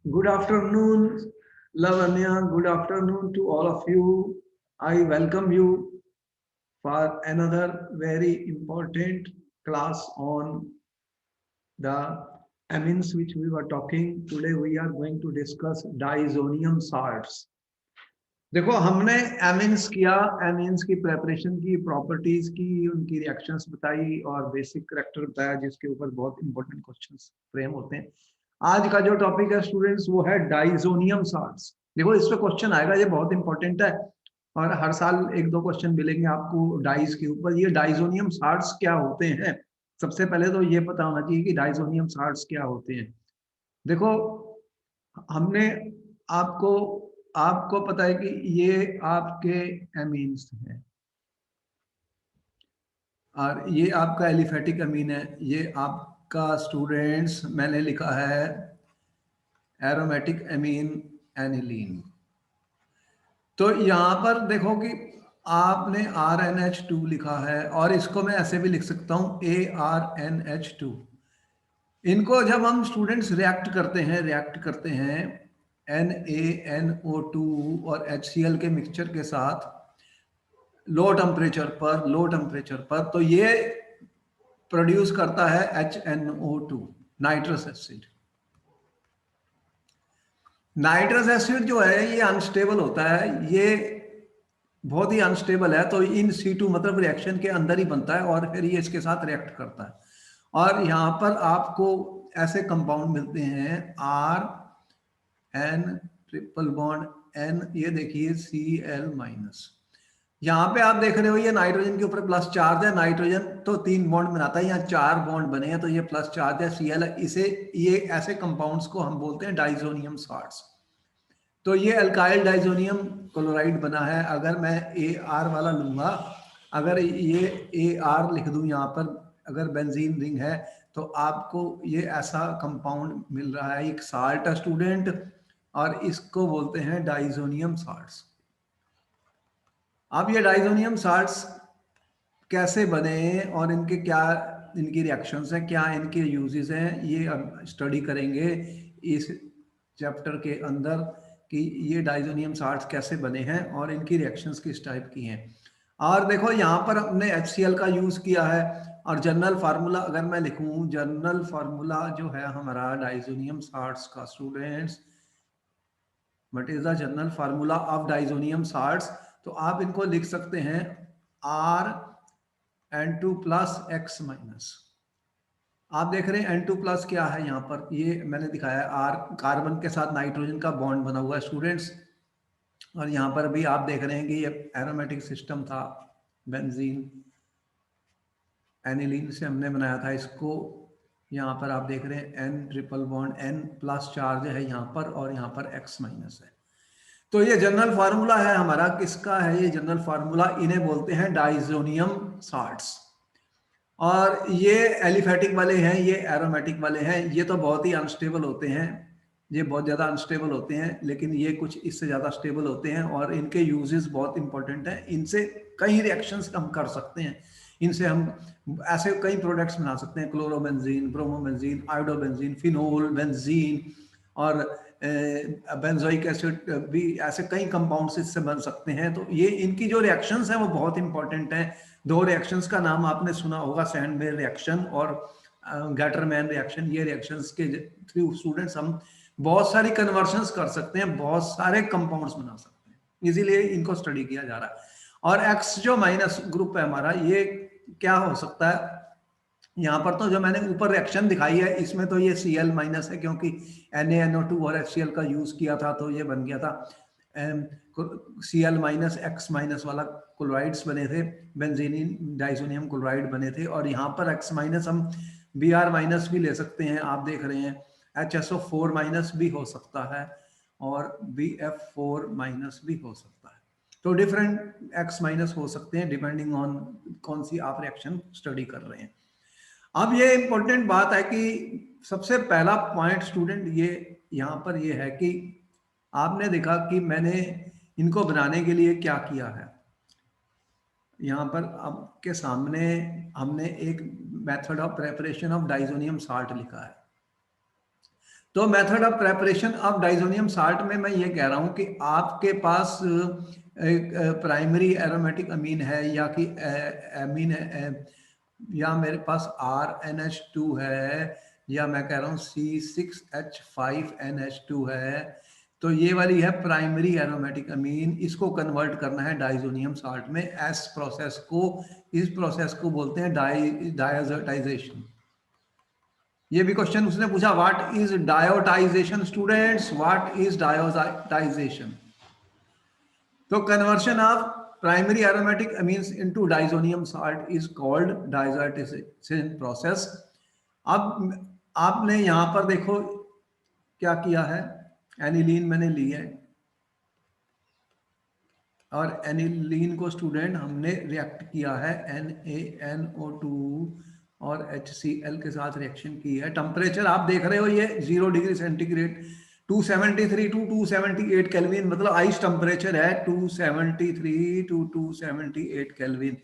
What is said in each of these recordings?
Good afternoon, Lavanya. Good afternoon to all of you. I welcome you for another very important class on the amines which we were talking. Today we are going to discuss diazonium salts. देखो हमने एमिन्स किया, एमिन्स की preparation की, properties की, उनकी reactions बताई और basic character बताया जिसके ऊपर बहुत इंपॉर्टेंट क्वेश्चंस फ्रेम होते हैं। आज का जो टॉपिक है स्टूडेंट्स वो है डाइजोनियम साल्ट्स। देखो इस पे क्वेश्चन आएगा, ये बहुत इंपॉर्टेंट है और हर साल एक दो क्वेश्चन मिलेंगे आपको डाइज के ऊपर। ये डाइजोनियम साल्ट्स क्या होते हैं, सबसे पहले तो ये पता होना चाहिए कि डाइजोनियम साल्ट्स क्या होते हैं। देखो हमने आपको आपको पता है कि ये आपके एमीन्स हैं और ये आपका एलिफेटिक अमीन है। ये आपका स्टूडेंट्स मैंने लिखा है एरोमेटिक अमीन एनिलीन। तो यहाँ पर देखो कि आपने RnH2 लिखा है और इसको मैं ऐसे भी लिख सकता हूँ ArNH2। इनको जब हम स्टूडेंट्स रिएक्ट करते हैं NaNO2 और HCl के मिक्सचर के साथ लो टेम्परेचर पर तो ये प्रोड्यूस करता है HNO2 nitrous acid. Nitrous acid जो है ये अनस्टेबल होता है, ये बहुत ही अनस्टेबल है, तो इन C2 मतलब रिएक्शन के अंदर ही बनता है और फिर ये इसके साथ रिएक्ट करता है। और यहाँ पर आपको ऐसे कंपाउंड मिलते हैं RN ट्रिपल बॉन्ड N, ये देखिए Cl-। यहाँ पे आप देख रहे हो ये नाइट्रोजन के ऊपर प्लस चार्ज है, नाइट्रोजन तो 3 बॉन्ड बनाता है, यहाँ 4 बॉन्ड बने हैं तो ये प्लस चार्ज है Cl है। इसे ये ऐसे कंपाउंड्स को हम बोलते हैं डाइजोनियम साल्ट्स। तो ये अल्काइल डाइजोनियम क्लोराइड बना है। अगर मैं Ar वाला लूंगा, अगर ये Ar लिख दूं यहाँ पर, अगर बेंजीन रिंग है तो आपको ये ऐसा कंपाउंड मिल रहा है, एक साल्ट है स्टूडेंट, और इसको बोलते हैं डाइजोनियम साल्ट्स। अब ये डाइजोनियम साल्ट्स कैसे बने और इनके क्या इनकी रिएक्शंस हैं, क्या इनके यूजेस हैं, ये अब स्टडी करेंगे इस चैप्टर के अंदर कि ये डाइजोनियम साल्ट्स कैसे बने हैं और इनकी रिएक्शंस किस टाइप की हैं। और देखो यहाँ पर हमने HCl का यूज किया है और जनरल फार्मूला अगर मैं लिखूं, जनरल फार्मूला जो है हमारा डाइजोनियम साल्ट्स का students, what is the general formula of diazonium salts, तो आप इनको लिख सकते हैं RN2 प्लस X माइनस। आप देख रहे हैं N2 प्लस क्या है, यहाँ पर ये मैंने दिखाया है R, कार्बन के साथ नाइट्रोजन का बॉन्ड बना हुआ है स्टूडेंट्स। और यहाँ पर भी आप देख रहे हैं कि ये एरोमेटिक सिस्टम था, बेंजीन एनिलीन से हमने बनाया था इसको। यहाँ पर आप देख रहे हैं N triple bond, N plus charge है यहाँ पर और यहाँ पर X माइनस है। तो ये जनरल फार्मूला है हमारा, किसका है ये जनरल फार्मूला, इन्हें बोलते हैं डाइजोनियम साल्ट्स। और ये एलिफेटिक वाले हैं, ये एरोमेटिक वाले हैं। ये तो बहुत ही अनस्टेबल होते हैं, ये बहुत ज़्यादा अनस्टेबल होते हैं, लेकिन ये कुछ इससे ज़्यादा स्टेबल होते हैं और इनके यूजेस बहुत इंपॉर्टेंट हैं। इनसे कई रिएक्शंस हम कर सकते हैं, इनसे हम ऐसे कई प्रोडक्ट्स बना सकते हैं, chlorobenzene, bromobenzene, iodobenzene, phenol benzene और बेंजोइक एसिड भी, ऐसे कई कंपाउंड्स इससे बन सकते हैं। तो ये इनकी जो रिएक्शंस हैं वो बहुत इंपॉर्टेंट हैं। 2 रिएक्शंस का नाम आपने सुना होगा, सैंडबेर रिएक्शन और गैटरमैन रिएक्शन। ये रिएक्शंस के थ्रू स्टूडेंट्स हम बहुत सारी कन्वर्शंस कर सकते हैं, बहुत सारे कंपाउंड्स बना सकते हैं, इसीलिए इनको स्टडी किया जा रहा है। और X जो माइनस ग्रुप है हमारा, ये क्या हो सकता है, यहाँ पर तो जो मैंने ऊपर रिएक्शन दिखाई है इसमें तो ये Cl माइनस है, क्योंकि NaNO2 और HCl का यूज किया था तो ये बन गया था Cl माइनस X माइनस वाला क्लोराइड्स बने थे, बेंजीनिन डाइजोनियम क्लोराइड बने थे। और यहाँ पर X माइनस हम Br माइनस भी ले सकते हैं, आप देख रहे हैं HSO4 माइनस भी हो सकता है और BF4 माइनस भी हो सकता है। तो डिफरेंट X माइनस हो सकते हैं डिपेंडिंग ऑन कौन सी आप रिएक्शन स्टडी कर रहे हैं। अब ये इंपॉर्टेंट बात है कि सबसे पहला पॉइंट स्टूडेंट ये यहाँ पर ये है कि आपने देखा कि मैंने इनको बनाने के लिए क्या किया है। यहाँ पर आपके सामने हमने एक method of preparation of diazonium salt लिखा है। तो method of preparation of diazonium salt में मैं ये कह रहा हूं कि आपके पास एक प्राइमरी एरोमेटिक अमीन है या कि अमीन है, या मेरे पास RnH2 है, या मैं कह रहा हूँ C6H5NH2 है, तो ये वाली है प्राइमरी एरोमेटिक अमीन। इसको कन्वर्ट करना है डाइजोनियम साल्ट में। इस प्रोसेस को बोलते हैं डायजोटाइजेशन। ये भी क्वेश्चन उसने पूछा, what is diazotization students, what is diazotization. तो conversion of primary aromatic amines into diazonium salt is called diazotization process. अब आपने यहां पर देखो क्या किया है, एनिलीन मैंने ली है, और एनिलीन को स्टूडेंट हमने रिएक्ट किया है NaNO2 और HCl के साथ रिएक्शन की है। टेम्परेचर आप देख रहे हो ये 0 डिग्री सेंटीग्रेड, 273 टू 278 केल्विन, मतलब आइस टेम्परेचर है 273 टू 278 केल्विन।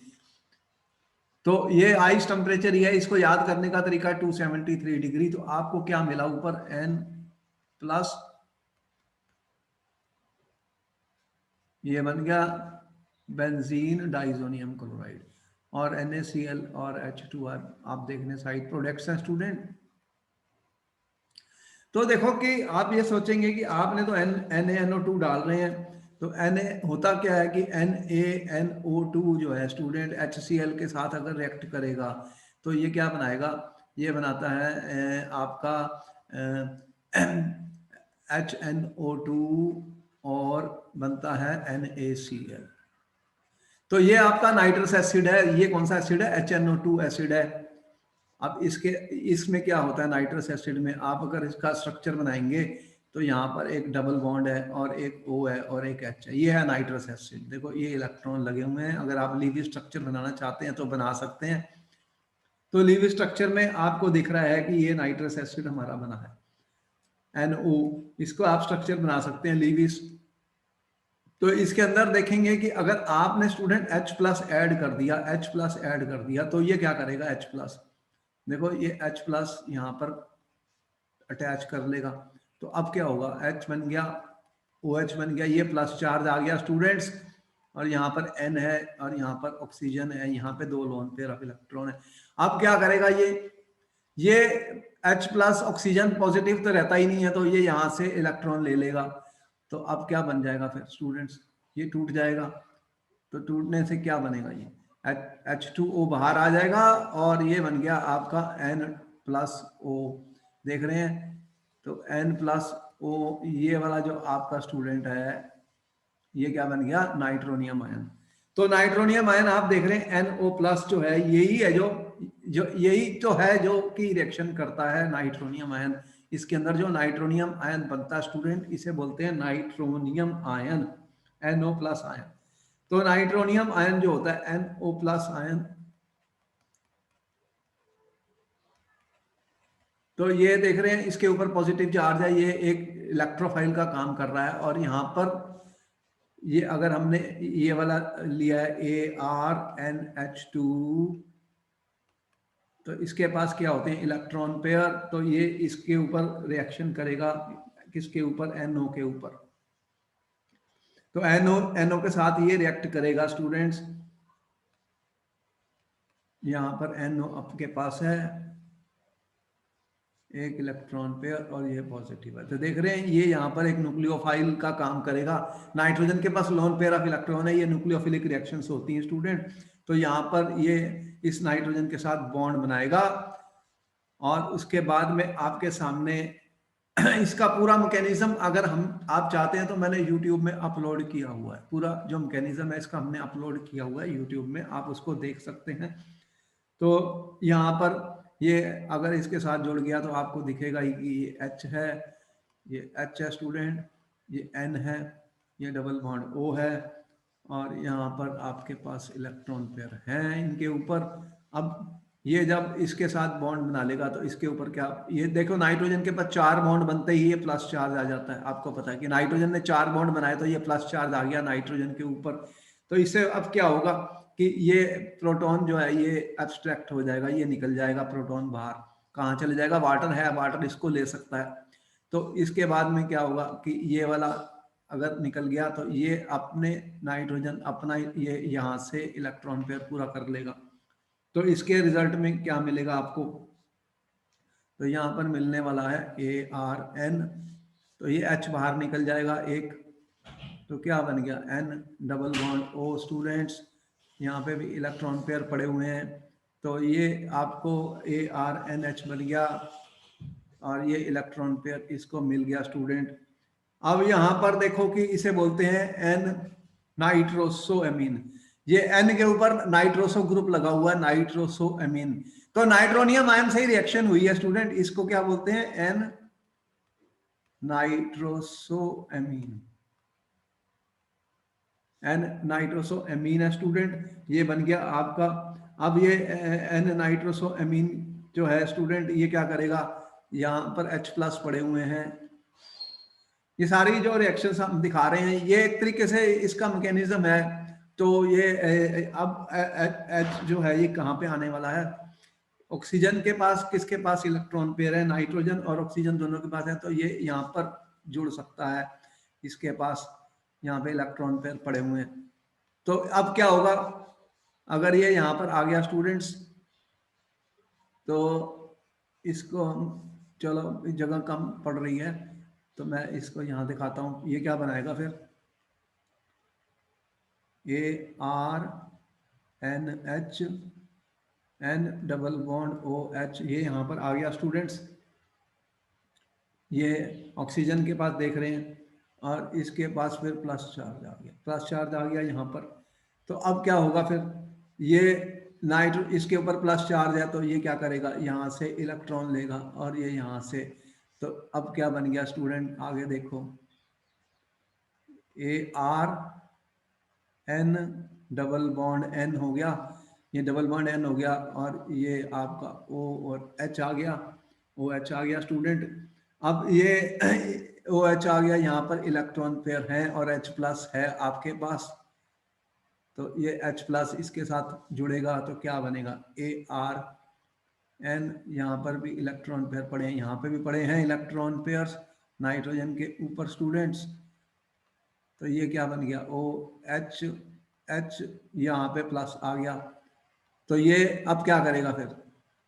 तो ये आइस टेम्परेचर ही है, इसको याद करने का तरीका 273 डिग्री। तो आपको क्या मिला ऊपर, N प्लस, ये बन गया बेंजीन डाइजोनियम क्लोराइड, और NaCl और H2R आप देखने साइड प्रोडक्ट्स हैं स्टूडेंट। तो देखो कि आप ये सोचेंगे कि आपने तो NaNO2 डाल रहे हैं, तो Na होता क्या है कि NaNO2 जो है स्टूडेंट HCl के साथ अगर रिएक्ट करेगा तो ये क्या बनाएगा, ये बनाता है आपका HNO2 और बनता है NaCl। तो ये आपका नाइट्रस एसिड है, ये कौन सा एसिड है, HNO2 एसिड है। अब इसमें क्या होता है, नाइट्रस एसिड में आप अगर इसका स्ट्रक्चर बनाएंगे तो यहाँ पर एक डबल बॉन्ड है और एक O है और एक H है, ये है नाइट्रस एसिड। देखो ये इलेक्ट्रॉन लगे हुए हैं, अगर आप लीवी स्ट्रक्चर बनाना चाहते हैं तो बना सकते हैं। तो लीवी स्ट्रक्चर में आपको दिख रहा है कि ये नाइट्रस एसिड हमारा बना है NO, इसको आप स्ट्रक्चर बना सकते हैं लीवी। तो इसके अंदर देखेंगे कि अगर आपने स्टूडेंट H प्लस ऐड कर दिया, तो ये क्या करेगा H प्लस, देखो ये H प्लस यहाँ पर अटैच कर लेगा। तो अब क्या होगा, H बन गया, OH बन गया, ये प्लस चार्ज आ गया स्टूडेंट्स, और यहाँ पर N है और यहाँ पर ऑक्सीजन है, यहाँ पे 2 लोन पेयर ऑफ इलेक्ट्रॉन है। अब क्या करेगा ये H प्लस ऑक्सीजन पॉजिटिव तो रहता ही नहीं है, तो ये यहाँ से इलेक्ट्रॉन ले लेगा। तो अब क्या बन जाएगा फिर स्टूडेंट्स, ये टूट जाएगा। तो टूटने से क्या बनेगा, ये H2O बाहर आ जाएगा और ये बन गया आपका N प्लस O, देख रहे हैं। तो N प्लस O, ये वाला जो आपका स्टूडेंट है ये क्या बन गया, नाइट्रोनियम आयन। तो नाइट्रोनियम आयन आप देख रहे हैं NO प्लस जो है यही है जो यही तो है जो कि रिएक्शन करता है नाइट्रोनियम आयन। इसके अंदर जो नाइट्रोनियम आयन बनता है स्टूडेंट, इसे बोलते हैं nitronium ion, NO plus ion. तो नाइट्रोनियम आयन जो होता है NO प्लस आयन, तो ये देख रहे हैं इसके ऊपर पॉजिटिव चार्ज है, ये एक इलेक्ट्रोफाइल का काम कर रहा है। और यहाँ पर ये अगर हमने ये वाला लिया है ArNH2, तो इसके पास क्या होते हैं, इलेक्ट्रॉन पेयर। तो ये इसके ऊपर रिएक्शन करेगा, किसके ऊपर, NO के ऊपर। तो NO के साथ ये रिएक्ट करेगा स्टूडेंट्स, यहाँ पर NO आपके पास है एक इलेक्ट्रॉन पेयर और ये पॉजिटिव है। तो देख रहे हैं ये यहाँ पर एक न्यूक्लियोफाइल का काम करेगा। नाइट्रोजन के पास लोन पेयर ऑफ इलेक्ट्रॉन है, ये न्यूक्लियोफिलिक रिएक्शंस होती हैं स्टूडेंट। तो यहाँ पर ये इस नाइट्रोजन के साथ बॉन्ड बनाएगा और उसके बाद में आपके सामने इसका पूरा मैकेनिज्म अगर आप चाहते हैं तो मैंने YouTube में अपलोड किया हुआ है, पूरा जो मैकेनिज्म है इसका हमने अपलोड किया हुआ है YouTube में, आप उसको देख सकते हैं। तो यहाँ पर ये अगर इसके साथ जुड़ गया तो आपको दिखेगा ही कि ये H है, ये H है स्टूडेंट, ये N है, ये डबल बॉन्ड O है, और यहाँ पर आपके पास इलेक्ट्रॉन पेयर हैं इनके ऊपर। अब ये जब इसके साथ बॉन्ड बना लेगा तो इसके ऊपर क्या, ये देखो नाइट्रोजन के पास 4 बॉन्ड बनते ही ये प्लस चार्ज आ जाता है। आपको पता है कि नाइट्रोजन ने 4 बॉन्ड बनाए तो ये प्लस चार्ज आ गया नाइट्रोजन के ऊपर। तो इससे अब क्या होगा कि ये प्रोटॉन जो है ये एब्स्ट्रैक्ट हो जाएगा, ये निकल जाएगा प्रोटॉन बाहर, कहाँ चले जाएगा, वाटर है, वाटर इसको ले सकता है। तो इसके बाद में क्या होगा कि ये वाला अगर निकल गया तो ये अपने नाइट्रोजन अपना ये यहाँ से इलेक्ट्रॉन पेयर पूरा कर लेगा। तो इसके रिजल्ट में क्या मिलेगा आपको, तो यहाँ पर मिलने वाला है ARN, तो ये H बाहर निकल जाएगा एक, तो क्या बन गया N double bond O। Students यहाँ पे भी इलेक्ट्रॉन पेयर पड़े हुए हैं, तो ये आपको ARNH बन गया और ये इलेक्ट्रॉन पेयर इसको मिल गया स्टूडेंट। अब यहाँ पर देखो कि इसे बोलते हैं एन नाइट्रोसोएमीन, ये एन के ऊपर नाइट्रोसो ग्रुप लगा हुआ है, नाइट्रोसोएमीन। तो नाइट्रोनियम आयन से ही रिएक्शन हुई है स्टूडेंट, इसको क्या बोलते हैं एन नाइट्रोसोएमीन, एन नाइट्रोसोएमीन है स्टूडेंट, ये बन गया आपका। अब ये एन नाइट्रोसोएमीन जो है स्टूडेंट ये क्या करेगा, यहाँ पर H प्लस पड़े हुए हैं, ये सारी जो रिएक्शंस हम दिखा रहे हैं ये एक तरीके से इसका मैकेनिज्म है। तो ये अब H जो है ये कहाँ पे आने वाला है, ऑक्सीजन के पास, किसके पास इलेक्ट्रॉन पेयर है, नाइट्रोजन और ऑक्सीजन दोनों के पास है, तो ये यहाँ पर जुड़ सकता है, इसके पास यहाँ पे इलेक्ट्रॉन पेयर पड़े हुए हैं। तो अब क्या होगा अगर ये यहाँ पर आ गया स्टूडेंट्स, तो इसको हम, चलो जगह कम पड़ रही है तो मैं इसको यहाँ दिखाता हूँ, ये क्या बनाएगा फिर ARNH N double bond OH, ये यहाँ पर आ गया स्टूडेंट्स, ये ऑक्सीजन के पास देख रहे हैं और इसके पास फिर प्लस चार्ज आ गया, प्लस चार्ज आ गया यहाँ पर। तो अब क्या होगा फिर, ये नाइट्रो इसके ऊपर प्लस चार्ज है तो ये क्या करेगा, यहाँ से इलेक्ट्रॉन लेगा और ये यहाँ से, तो अब क्या बन गया स्टूडेंट आगे देखो, ARN डबल बॉन्ड N हो गया, ये डबल बॉन्ड N हो गया और ये आपका O और H आ गया, OH आ गया स्टूडेंट। अब ये OH आ गया, यहाँ पर इलेक्ट्रॉन पेयर है और H प्लस है आपके पास, तो ये H प्लस इसके साथ जुड़ेगा तो क्या बनेगा ARN, यहाँ पर भी इलेक्ट्रॉन पेयर पड़े हैं, यहाँ पे भी पड़े हैं इलेक्ट्रॉन पेयर्स नाइट्रोजन के ऊपर स्टूडेंट्स, तो ये क्या बन गया OH, H यहाँ पे प्लस आ गया। तो ये अब क्या करेगा फिर,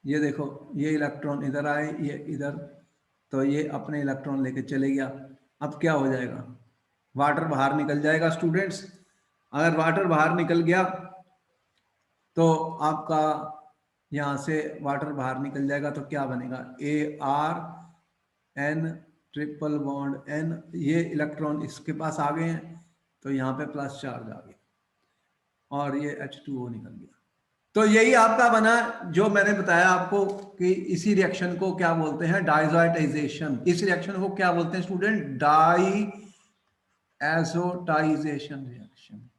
ये देखो ये इलेक्ट्रॉन इधर आए ये इधर, तो ये अपने इलेक्ट्रॉन लेके चले गया। अब क्या हो जाएगा, वाटर बाहर निकल जाएगा स्टूडेंट्स। अगर वाटर बाहर निकल गया तो आपका यहाँ से वाटर बाहर निकल जाएगा तो क्या बनेगा ARN ट्रिपल बॉन्ड N, ये इलेक्ट्रॉन इसके पास आ गए हैं तो यहाँ पे प्लस चार्ज आ गया और ये H2O निकल गया। तो यही आपका बना जो मैंने बताया आपको कि इसी रिएक्शन को क्या बोलते हैं डाइजोटाइजेशन, इस रिएक्शन को क्या बोलते हैं student diazotisation reaction.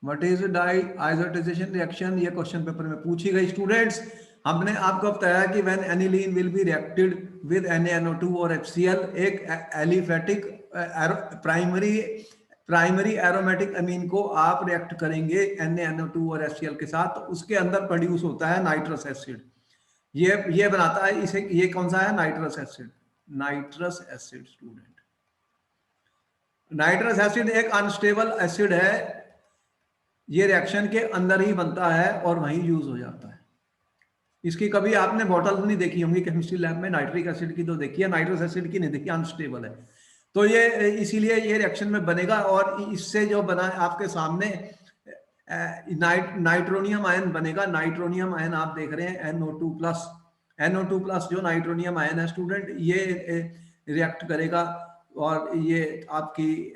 What is diazotisation reaction, ये क्वेश्चन पेपर में पूछी गई स्टूडेंट्स। हमने आपको बताया कि when aniline will be reacted with NaNO2 और HCl, एक एलिफेटिक प्राइमरी एरोमेटिक अमीन को आप रिएक्ट करेंगे NaNO2 और HCl के साथ, तो उसके अंदर प्रोड्यूस होता है नाइट्रस एसिड, ये बनाता है इसे, ये कौन सा है nitrous acid, nitrous acid student. Nitrous acid एक अनस्टेबल एसिड है, ये रिएक्शन के अंदर ही बनता है और वहीं यूज हो जाता है। इसकी कभी आपने बॉटल नहीं देखी होंगी केमिस्ट्री लैब में, नाइट्रिक एसिड की तो देखी है, नाइट्रस एसिड की नहीं देखी, अनस्टेबल है। तो ये इसीलिए ये रिएक्शन में बनेगा और इससे जो बना आपके सामने नाइट्रोनियम आयन बनेगा। नाइट्रोनियम आयन आप देख रहे हैं NO2 प्लस, NO2 प्लस जो नाइट्रोनियम आयन है स्टूडेंट, ये रिएक्ट करेगा और ये आपकी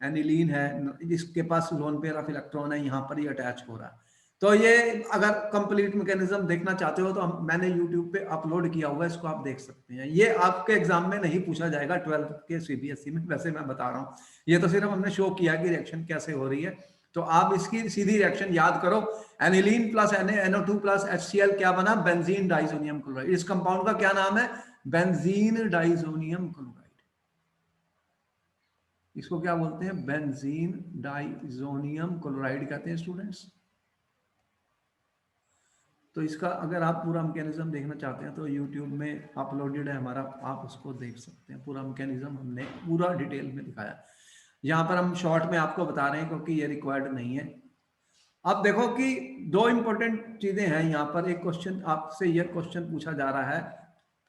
एनिलीन है, जिसके पास लोन पेयर ऑफ इलेक्ट्रॉन है, यहाँ पर ही अटैच हो रहा है। तो ये अगर कंप्लीट मैकेनिज्म देखना चाहते हो तो मैंने YouTube पे अपलोड किया हुआ है, इसको आप देख सकते हैं। ये आपके एग्जाम में नहीं पूछा जाएगा 12th के CBSE में, वैसे मैं बता रहा हूँ, ये तो सिर्फ हमने शो किया कि रिएक्शन कैसे हो रही है। तो आप इसकी सीधी रिएक्शन याद करो, aniline plus NaNO2 plus HCl क्या बना, बेंजीन डाइजोनियम क्लोराइड। इस कंपाउंड का क्या नाम है, बेंजीन डाइजोनियम क्लोराइड। इसको क्या बोलते हैं, बेंजीन डाइजोनियम क्लोराइड कहते हैं स्टूडेंट्स। तो इसका अगर आप पूरा मैकेनिज्म देखना चाहते हैं तो यूट्यूब में अपलोडेड है हमारा, आप उसको देख सकते हैं। पूरा मैकेनिज्म हमने पूरा डिटेल में दिखाया। यहाँ पर हम शॉर्ट में आपको बता रहे हैं क्योंकि ये रिक्वायर्ड नहीं है। अब देखो कि दो इंपॉर्टेंट चीजें हैं यहाँ पर। एक क्वेश्चन आपसे यह क्वेश्चन पूछा जा रहा है,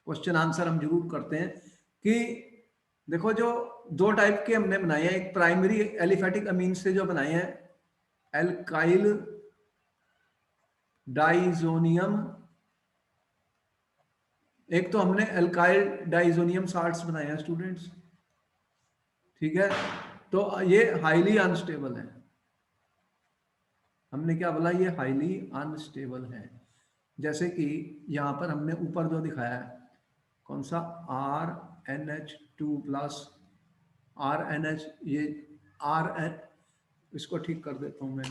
क्वेश्चन आंसर हम जरूर करते हैं कि देखो जो दो टाइप के हमने बनाए हैं, एक प्राइमरी एलिफेटिक अमीन से जो बनाए हैं एल्काइल डाइजोनियम, एक तो हमने एल्काइल डाइजोनियम साल्ट्स बनाए हैं स्टूडेंट्स, ठीक है। तो ये हाईली अनस्टेबल है। हमने क्या बोला, ये हाईली अनस्टेबल है। जैसे कि यहाँ पर हमने ऊपर जो दिखाया है कौन सा, RNH2 प्लस RNH, ये RN, इसको ठीक कर देता हूँ मैं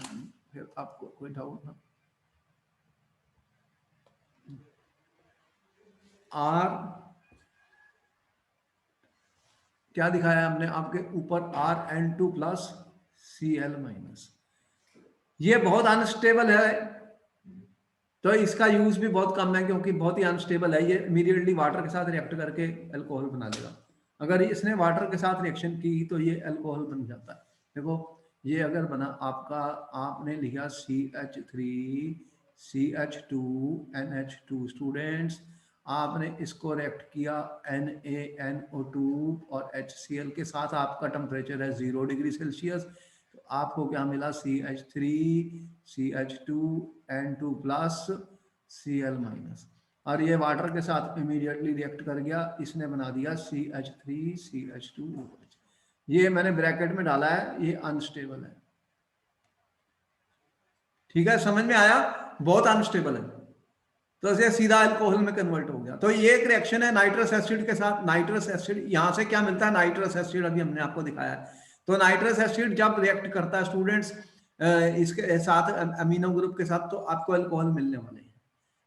फिर आपको कोई डाउट ना। R क्या दिखाया है हमने आपके ऊपर, RN2 प्लस Cl माइनस। ये बहुत अनस्टेबल है, तो इसका यूज भी बहुत कम है क्योंकि बहुत ही अनस्टेबल है। ये इमीडिएटली वाटर के साथ रिएक्ट करके अल्कोहल बना देगा। अगर इसने वाटर के साथ रिएक्शन की तो ये अल्कोहल बन जाता है। देखो ये अगर बना आपका, आपने लिखा CH3CH2NH2 स्टूडेंट्स, आपने इसको रिएक्ट किया NaNO2 और HCl के साथ, आपका टेम्परेचर है 0 डिग्री सेल्सियस। तो आपको क्या मिला, CH3CH2N2 प्लस Cl माइनस, और ये वाटर के साथ इमीडिएटली रिएक्ट कर गया, इसने बना दिया CH3CH2OH। ये मैंने ब्रैकेट में डाला है, ये अनस्टेबल है, ठीक है, समझ में आया, बहुत अनस्टेबल है। तो ये सीधा अल्कोहल में कन्वर्ट हो गया। तो ये एक रिएक्शन है नाइट्रस एसिड के साथ। नाइट्रस एसिड यहां से क्या मिलता है, नाइट्रस एसिड अभी हमने आपको दिखाया है। तो नाइट्रस एसिड जब रिएक्ट करता है स्टूडेंट्स इसके साथ अमीनो ग्रुप के साथ, तो आपको अल्कोहल मिलने वाले हैं।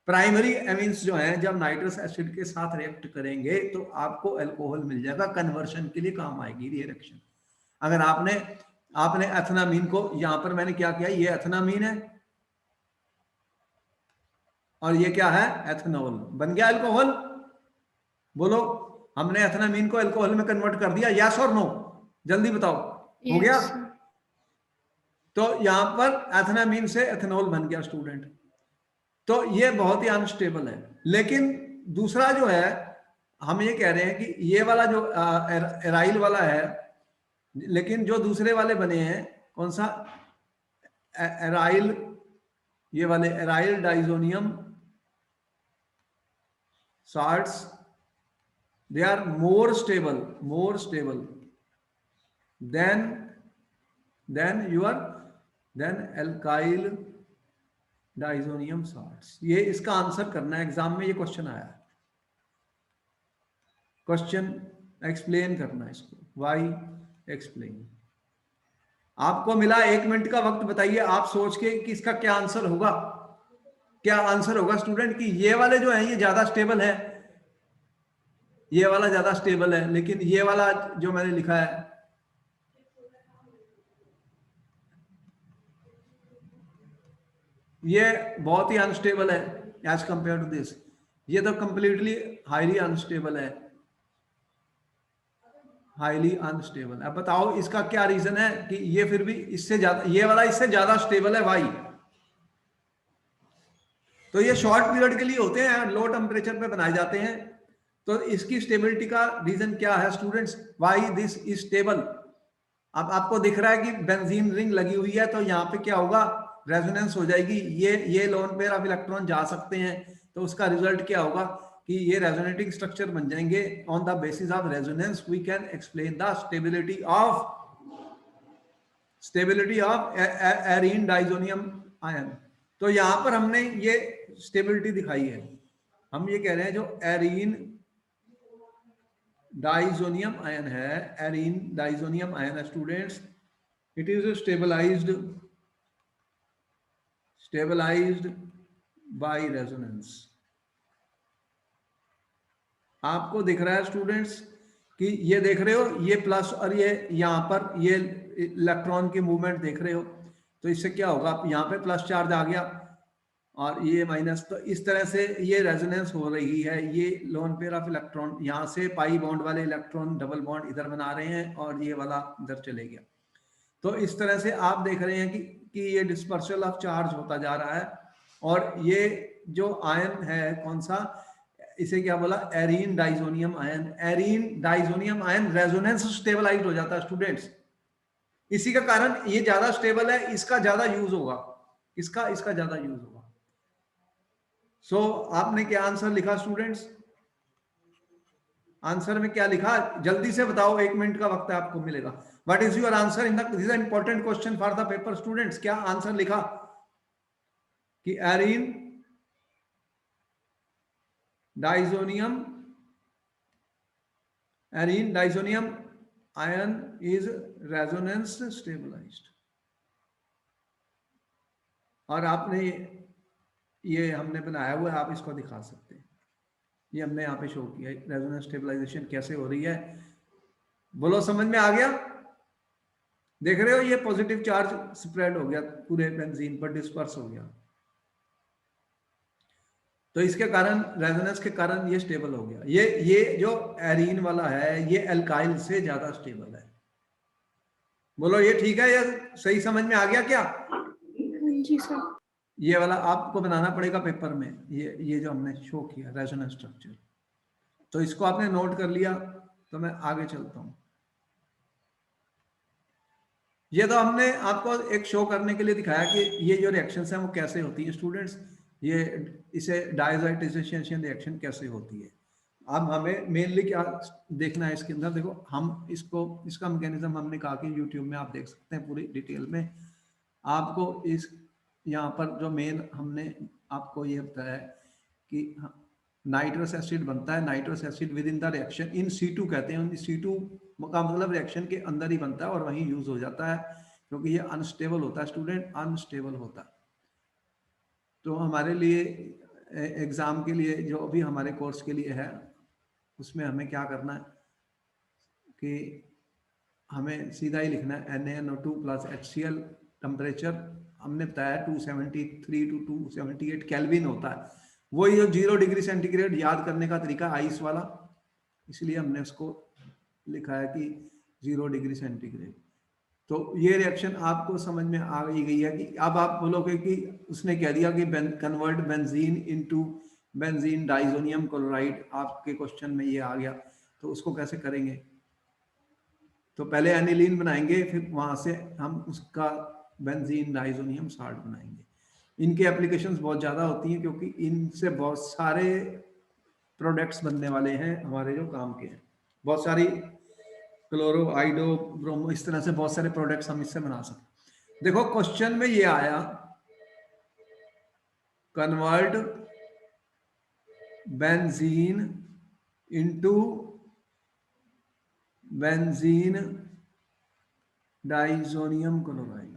प्राइमरी एमीन्स जो हैं जब नाइट्रस एसिड के साथ रिएक्ट करेंगे तो आपको अल्कोहल मिल जाएगा, कन्वर्शन के लिए काम आएगी ये रिएक्शन। अगर आपने एथनामीन को, यहां पर मैंने क्या किया, ये एथनामीन है और ये क्या है, एथेनॉल, बन गया अल्कोहल। बोलो, हमने एथेनामीन को अल्कोहल में कन्वर्ट कर दिया, यस और नो, जल्दी बताओ, हो गया। तो यहां पर एथेनामीन से एथेनॉल बन गया स्टूडेंट। तो ये बहुत ही अनस्टेबल है। लेकिन दूसरा जो है, हम ये कह रहे हैं कि ये वाला जो एराइल वाला है, लेकिन जो दूसरे वाले बने हैं कौन सा, एराइल, ये वाले aryl diazonium salts, they are more stable than alkyl diazonium salts। ये इसका आंसर करना है, एग्जाम में ये क्वेश्चन आया है, क्वेश्चन एक्सप्लेन करना है इसको, वाई एक्सप्लेन। आपको मिला 1 मिनट का वक्त, बताइए आप सोच के कि इसका क्या आंसर होगा, क्या आंसर होगा स्टूडेंट। कि ये वाले जो है ये ज्यादा स्टेबल है, ये वाला ज्यादा स्टेबल है, लेकिन ये वाला जो मैंने लिखा है ये बहुत ही अनस्टेबल है एज कंपेयर टू दिस। ये तो कंप्लीटली हाईली अनस्टेबल है, हाईली अनस्टेबल। अब बताओ इसका क्या रीजन है कि ये फिर भी इससे ज्यादा, ये वाला इससे ज्यादा स्टेबल है, वाई। तो ये शॉर्ट पीरियड के लिए होते हैं, लो टेम्परेचर पे बनाए जाते हैं। तो इसकी स्टेबिलिटी का रीजन क्या है students, why this is stable. अब आपको दिख रहा है कि बेंजीन रिंग लगी हुई है, तो यहाँ पे क्या होगा, रेजोनेंस हो जाएगी, ये लोन पेयर ऑफ इलेक्ट्रॉन जा सकते हैं, तो उसका रिजल्ट क्या होगा कि ये रेजोनेटिंग स्ट्रक्चर बन जाएंगे। On the basis of resonance we can explain the stability of arene diazonium ion. तो यहां पर हमने ये स्टेबिलिटी दिखाई है। हम ये कह रहे हैं जो एरीन डाइजोनियम आयन है, एरीन डाइजोनियम आयन है students, it is stabilized by resonance. आपको दिख रहा है स्टूडेंट्स कि ये देख रहे हो, ये प्लस और ये यहां पर ये इलेक्ट्रॉन की मूवमेंट देख रहे हो, तो इससे क्या होगा, यहाँ पे प्लस चार्ज आ गया और ये माइनस। तो इस तरह से ये रेजोनेंस हो रही है। ये लोन पेयर ऑफ इलेक्ट्रॉन, यहाँ से पाई बॉन्ड वाले इलेक्ट्रॉन डबल बॉन्ड इधर बना रहे हैं और ये वाला इधर चले गया। तो इस तरह से आप देख रहे हैं कि ये डिस्पर्सल ऑफ चार्ज होता जा रहा है। और ये जो आयन है कौन सा, इसे क्या बोला, arene diazonium ion. Arene diazonium ion resonance stabilized हो जाता है स्टूडेंट्स। इसी का कारण ये ज्यादा स्टेबल है, इसका ज्यादा यूज होगा, इसका ज्यादा यूज होगा। सो आपने क्या आंसर लिखा स्टूडेंट्स? आंसर में क्या लिखा जल्दी से बताओ, 1 मिनट का वक्त है आपको मिलेगा। What is your answer in the, this is important question for the paper students. क्या आंसर लिखा कि arene diazonium ion is resonance stabilized. और आपने ये हमने बनाया हुआ है, आप इसको दिखा सकते हैं। ये हमने यहाँ पे शो किया है रेजोनेंस स्टेबलाइजेशन कैसे हो रही है। बोलो समझ में आ गया? देख रहे हो ये पॉजिटिव चार्ज स्प्रेड हो गया पूरे बेंजीन पर, डिस्पर्स हो गया। तो इसके कारण, रेजोनेंस के कारण ये स्टेबल हो गया। ये जो एरीन वाला है ये एल्काइल से ज्यादा स्टेबल है। बोलो ये ठीक है, ये सही समझ में आ गया क्या? जी सर। ये वाला आपको बनाना पड़ेगा पेपर में, ये जो हमने शो किया रेजोनेंस स्ट्रक्चर। तो इसको आपने नोट कर लिया, तो मैं आगे चलता हूं। ये तो हमने आपको एक शो करने के लिए दिखाया कि ये जो रिएक्शंस हैं वो कैसे होती है स्टूडेंट्स। ये इसे डायजोटाइजेशन रिएक्शन कैसे होती है। अब हमें मेनली क्या देखना है इसके अंदर, देखो हम इसका मैकेनिज्म हमने कहा कि यूट्यूब में आप देख सकते हैं पूरी डिटेल में। आपको इस यहाँ पर जो मेन हमने आपको ये बताया कि नाइट्रस एसिड बनता है। Nitrous acid with in the reaction in C2 कहते हैं। C2 का मतलब रिएक्शन के अंदर ही बनता है और वहीं यूज हो जाता है, क्योंकि ये अनस्टेबल होता है स्टूडेंट, अनस्टेबल होता है। तो हमारे लिए एग्जाम के लिए जो भी हमारे कोर्स के लिए है, उसमें हमें क्या करना है कि हमें सीधा ही लिखना है NaNO2 प्लस HCl। टेम्परेचर हमने बताया 273 टू 278 केल्विन होता है। वही जो 0 डिग्री सेंटीग्रेड याद करने का तरीका आइस वाला, इसलिए हमने उसको लिखा है कि 0 डिग्री सेंटीग्रेड। तो ये रिएक्शन आपको समझ में आ गई है कि अब आप बोलोगे कि उसने कह दिया कि convert benzene into benzene diazonium chloride, आपके क्वेश्चन में ये आ गया, तो उसको कैसे करेंगे? तो पहले एनिलीन बनाएंगे, फिर वहां से हम उसका बेंजीन डाइजोनियम साल्ट बनाएंगे। इनके एप्लीकेशंस बहुत ज़्यादा होती हैं, क्योंकि इनसे बहुत सारे प्रोडक्ट्स बनने वाले हैं हमारे जो काम के हैं। बहुत सारी क्लोरो, आइडो, ब्रोमो, इस तरह से बहुत सारे प्रोडक्ट्स हम इससे बना सकते। देखो क्वेश्चन में ये आया, convert benzene into benzene diazonium chloride.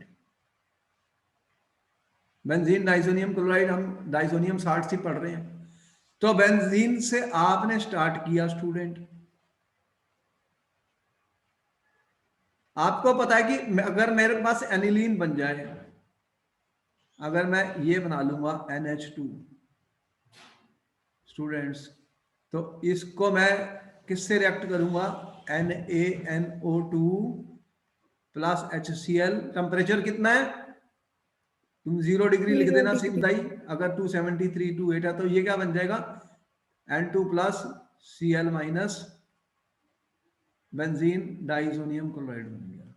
Benzene diazonium chloride हम डाइजोनियम साल्ट से पढ़ रहे हैं। तो बेंजीन से आपने स्टार्ट किया स्टूडेंट। आपको पता है कि अगर मेरे पास एनिलीन बन जाए, अगर मैं ये बना लूंगा NH2 स्टूडेंट्स, तो इसको मैं किससे रिएक्ट करूंगा? NaNO2 plus HCl। टेम्परेचर कितना है? तुम 0 डिग्री लिख देना सीधा ही। अगर 273 28 है तो ये क्या बन जाएगा? N2 plus Cl minus benzene diazonium chloride बन गया।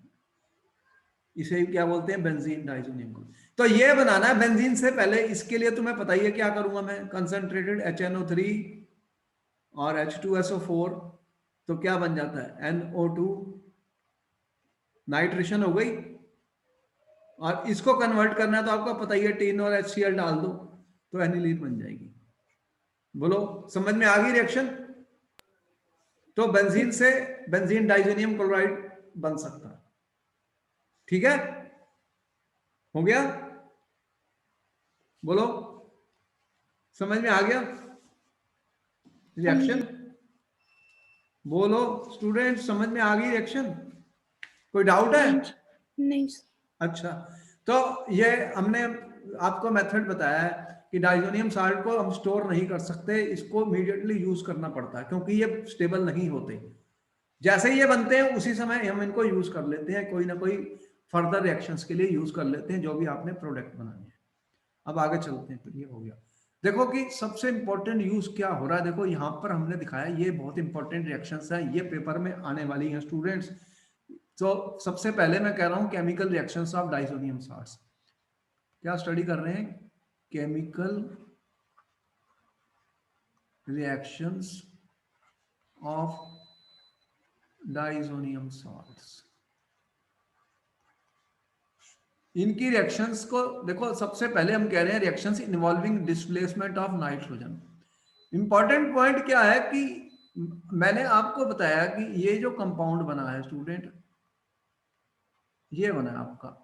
इसे क्या बोलते हैं? Benzene diazonium chloride. तो ये बनाना है बेंजीन से पहले। इसके लिए तुम्हें पता ही है क्या करूंगा मैं, कंसंट्रेटेड HNO3 और H2SO4। तो क्या बन जाता है? NO2, नाइट्रेशन हो गई। और इसको कन्वर्ट करना है तो आपको पता ही है, टिन और HCl डाल दो तो एनिलीन बन जाएगी। बोलो समझ में आ गई रिएक्शन? तो बेंजीन से बेंजीन डाइजोनियम क्लोराइड बन सकता है। ठीक है, हो गया? बोलो समझ में आ गया रिएक्शन? बोलो स्टूडेंट, समझ में आ गई रिएक्शन? कोई डाउट है? नहीं। अच्छा, तो ये हमने आपको मेथड बताया है कि डाइजोनियम साल्ट को हम स्टोर नहीं कर सकते, इसको इमीडिएटली यूज करना पड़ता है क्योंकि ये स्टेबल नहीं होते। जैसे ही ये बनते हैं उसी समय हम इनको यूज कर लेते हैं, कोई ना कोई फर्दर रिएक्शंस के लिए यूज कर लेते हैं जो भी आपने प्रोडक्ट बनाने हैं। अब आगे चलते हैं, तो ये हो गया। देखो कि सबसे इंपॉर्टेंट यूज क्या हो रहा है, देखो यहाँ पर हमने दिखाया, ये बहुत इंपॉर्टेंट रिएक्शंस है, ये पेपर में आने वाली हैं स्टूडेंट्स। तो सबसे पहले मैं कह रहा हूँ chemical reactions of diazonium salts. क्या स्टडी कर रहे हैं? Chemical reactions of diazonium salts. इनकी रिएक्शंस को देखो, सबसे पहले हम कह रहे हैं reactions involving displacement of nitrogen. Important point क्या है कि मैंने आपको बताया कि ये जो कंपाउंड बना है स्टूडेंट, ये बना है आपका